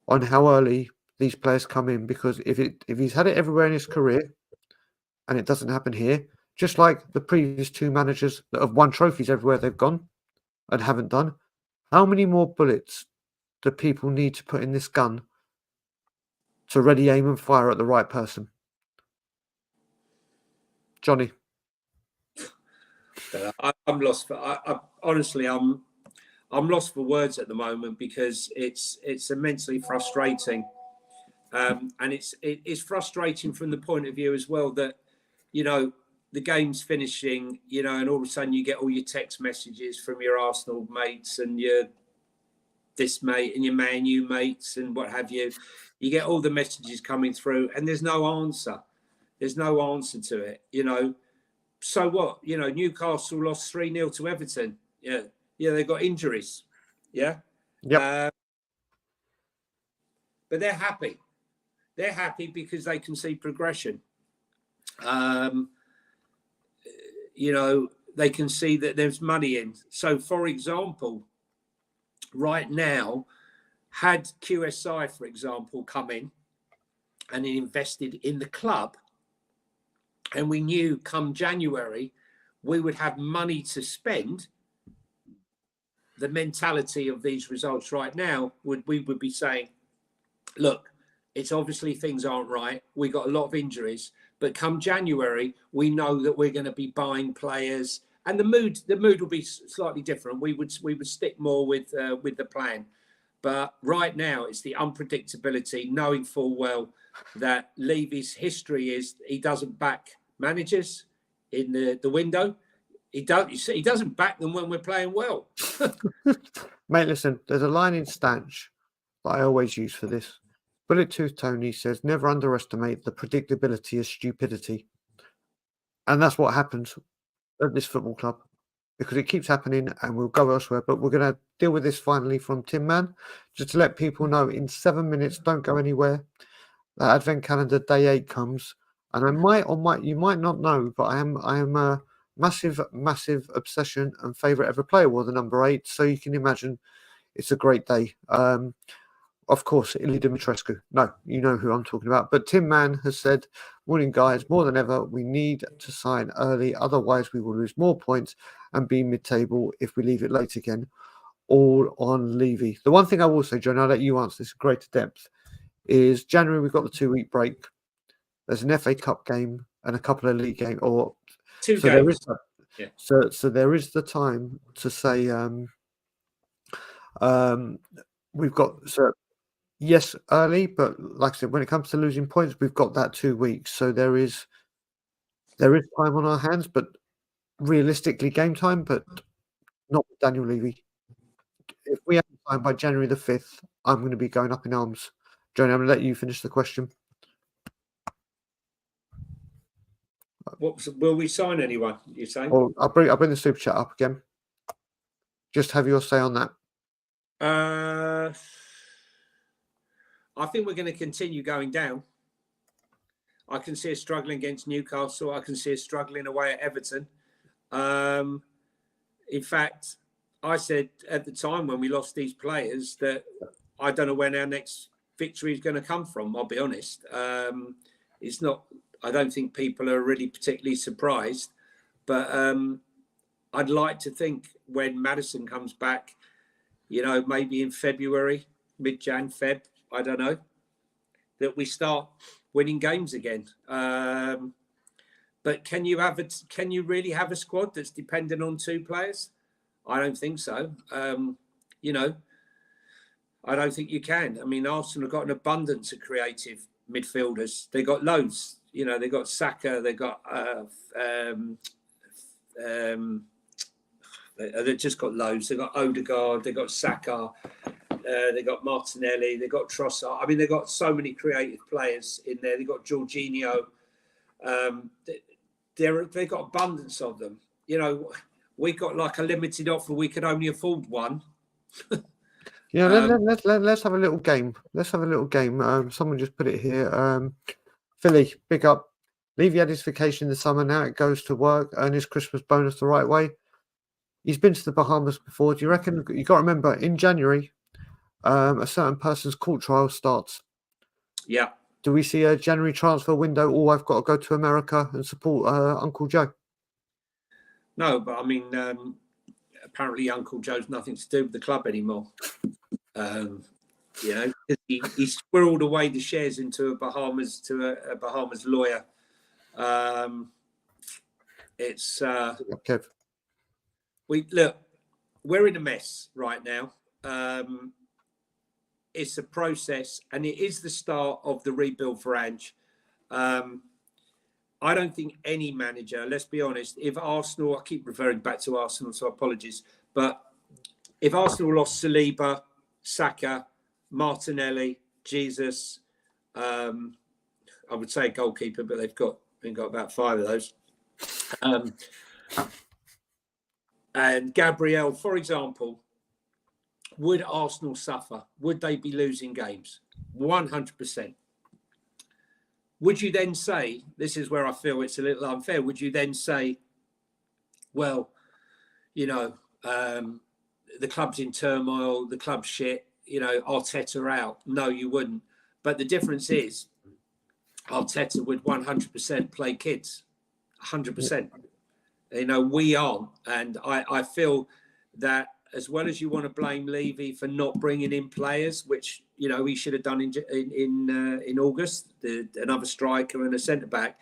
on how early these players come in, because if he's had it everywhere in his career and it doesn't happen here, just like the previous 2 managers that have won trophies everywhere they've gone and haven't done, how many more bullets do people need to put in this gun to ready, aim and fire at the right person? Johnny. I'm lost for. Honestly, I'm lost for words at the moment, because it's immensely frustrating, and it's frustrating from the point of view as well that, you know, the game's finishing, you know, and all of a sudden you get all your text messages from your Arsenal mates and your this mate and your Man U mates and what have you. You get all the messages coming through, and there's no answer. There's no answer to it, you know. So what? You know, Newcastle lost 3-0 to Everton. Yeah, they got injuries. Yeah. Yep. But they're happy. They're happy because they can see progression. You know, they can see that there's money in. So, for example, right now, had QSI, for example, come in and invested in the club, and we knew come January we would have money to spend, the mentality of these results right now we would be saying, look, it's obviously things aren't right. We got a lot of injuries, but come January, we know that we're going to be buying players, and the mood will be slightly different. We would stick more with the plan, but right now it's the unpredictability, knowing full well that Levy's history is he doesn't back managers in the window. He doesn't back them when we're playing well. Mate, listen, there's a line in Stanch that I always use for this. Bullet Tooth Tony says, never underestimate the predictability of stupidity. And that's what happens at this football club, because it keeps happening and we'll go elsewhere. But we're going to deal with this finally from Tin Man, just to let people know in 7 minutes, don't go anywhere. That Advent calendar day 8 comes. And you might not know, but I am a massive obsession and favourite ever player wore the number 8. So you can imagine it's a great day. Of course, Ilya Dimitrescu. No, you know who I'm talking about. But Tin Man has said, morning guys, more than ever, we need to sign early. Otherwise, we will lose more points and be mid-table if we leave it late again. All on Levy. The one thing I will say, John, I'll let you answer this in greater depth, is January we've got the 2-week break. There's an FA Cup game and a couple of league games. Or Two so games. There is so there is the time to say we've got yes, early, but like I said, when it comes to losing points, we've got that 2 weeks. So there is time on our hands, but realistically game time, but not with Daniel Levy. If we have time by January the 5th, I'm going to be going up in arms. Johnny, I'm going to let you finish the question. Will we sign anyone, you're saying? Well, I'll bring the super chat up again. Just have your say on that. I think we're going to continue going down. I can see us struggling against Newcastle. I can see us struggling away at Everton. In fact, I said at the time when we lost these players that I don't know when our next victory is going to come from, I'll be honest. It's not, I don't think people are really particularly surprised, but I'd like to think when Maddison comes back, maybe in February, mid-Jan, Feb, I don't know, that we start winning games again. But can you really have a squad that's dependent on 2 players? I don't think so. I don't think you can. I mean, Arsenal have got an abundance of creative midfielders. They got loads. They got Saka. They got they've just got loads. They got Odegaard. They got Saka. They got Martinelli. They got Trossard. I mean, they got so many creative players in there. They got Jorginho. They got abundance of them. We got like a limited offer. We could only afford one. Let's have a little game. Someone just put it here. Philly, big up. Levy had his vacation in the summer. Now it goes to work. Earn his Christmas bonus the right way. He's been to the Bahamas before. Do you reckon? You got to remember, in January, a certain person's court trial starts. Yeah. Do we see a January transfer window? Oh, I've got to go to America and support Uncle Joe. No, but I mean, apparently Uncle Joe's nothing to do with the club anymore. He squirreled away the shares into a Bahamas lawyer. It's Kev. We're in a mess right now. It's a process, and it is the start of the rebuild for Ange. I don't think any manager, let's be honest, if Arsenal, I keep referring back to Arsenal, so apologies, but if Arsenal lost Saliba, Saka, Martinelli, Jesus, I would say a goalkeeper, but they've got about 5 of those. And Gabriel, for example, would Arsenal suffer? Would they be losing games? 100%. Would you then say, this is where I feel it's a little unfair, would you then say, well, the club's in turmoil, the club's shit, Arteta out? No, you wouldn't. But the difference is Arteta would 100% play kids, 100%. We aren't. And I feel that as well as you want to blame Levy for not bringing in players, which he should have done in August, another striker and a centre back,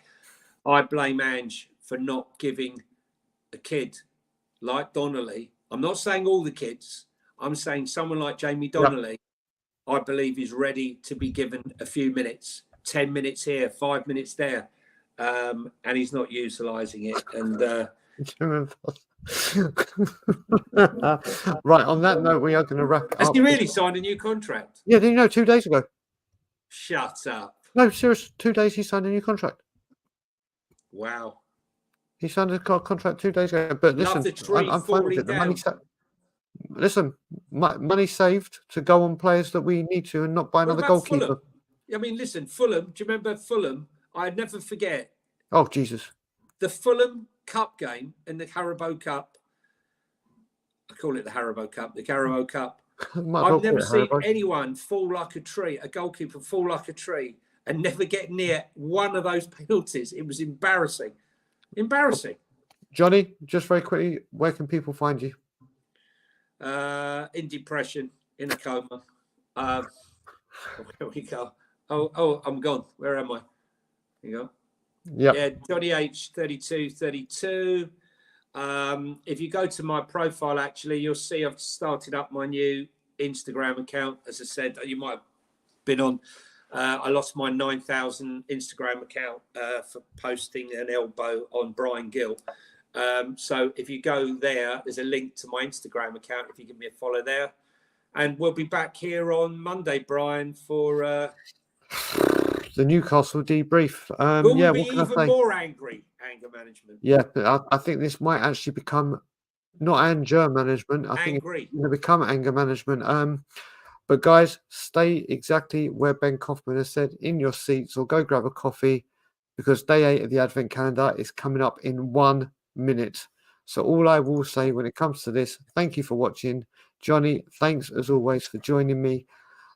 I blame Ange for not giving a kid like Donnelly. I'm not saying all the kids. I'm saying someone like Jamie Donnelly, I believe is ready to be given a few minutes, 10 minutes here, 5 minutes there, and he's not utilising it. And right, on that note, we are going to wrap up. Has he really signed a new contract? Yeah, 2 days ago. Shut up. No, serious. 2 days he signed a new contract. Wow. He signed a contract 2 days ago. But listen, Love the tree I'm fine with falling it. The money. down. Listen, money saved to go on players that we need to, and not buy What another about goalkeeper. Fulham? I mean, listen, Fulham. Do you remember Fulham? I'd never forget Oh Jesus! the Fulham Cup game in the Carabao Cup. I call it the Haribo Cup. The Carabao Cup. I've never seen anyone fall like a tree, a goalkeeper fall like a tree, and never get near one of those penalties. It was embarrassing. Embarrassing. Johnny, just very quickly, where can people find you? In depression, in a coma. Where we go? Oh, I'm gone. Where am I? Here you go. Yep. Yeah, Johnny H 3232. If you go to my profile, actually, you'll see I've started up my new Instagram account. As I said, you might have been on. I lost my 9,000 Instagram account for posting an elbow on Brian Gill. So if you go there, there's a link to my Instagram account. If you give me a follow there, and we'll be back here on Monday, Brian, for the Newcastle debrief. Will yeah, we be even more angry? Anger management. Yeah, but I think this might actually become not Ange-r Management. I think it's going to become anger management. But guys, stay exactly where Ben Kaufman has said, in your seats, or go grab a coffee, because day 8 of the Advent calendar is coming up in 1 minute. So all I will say when it comes to this, thank you for watching. Johnny, thanks as always for joining me.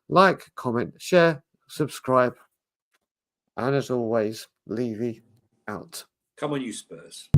Like, comment, share, subscribe. And as always, Levy out. Come on, you Spurs.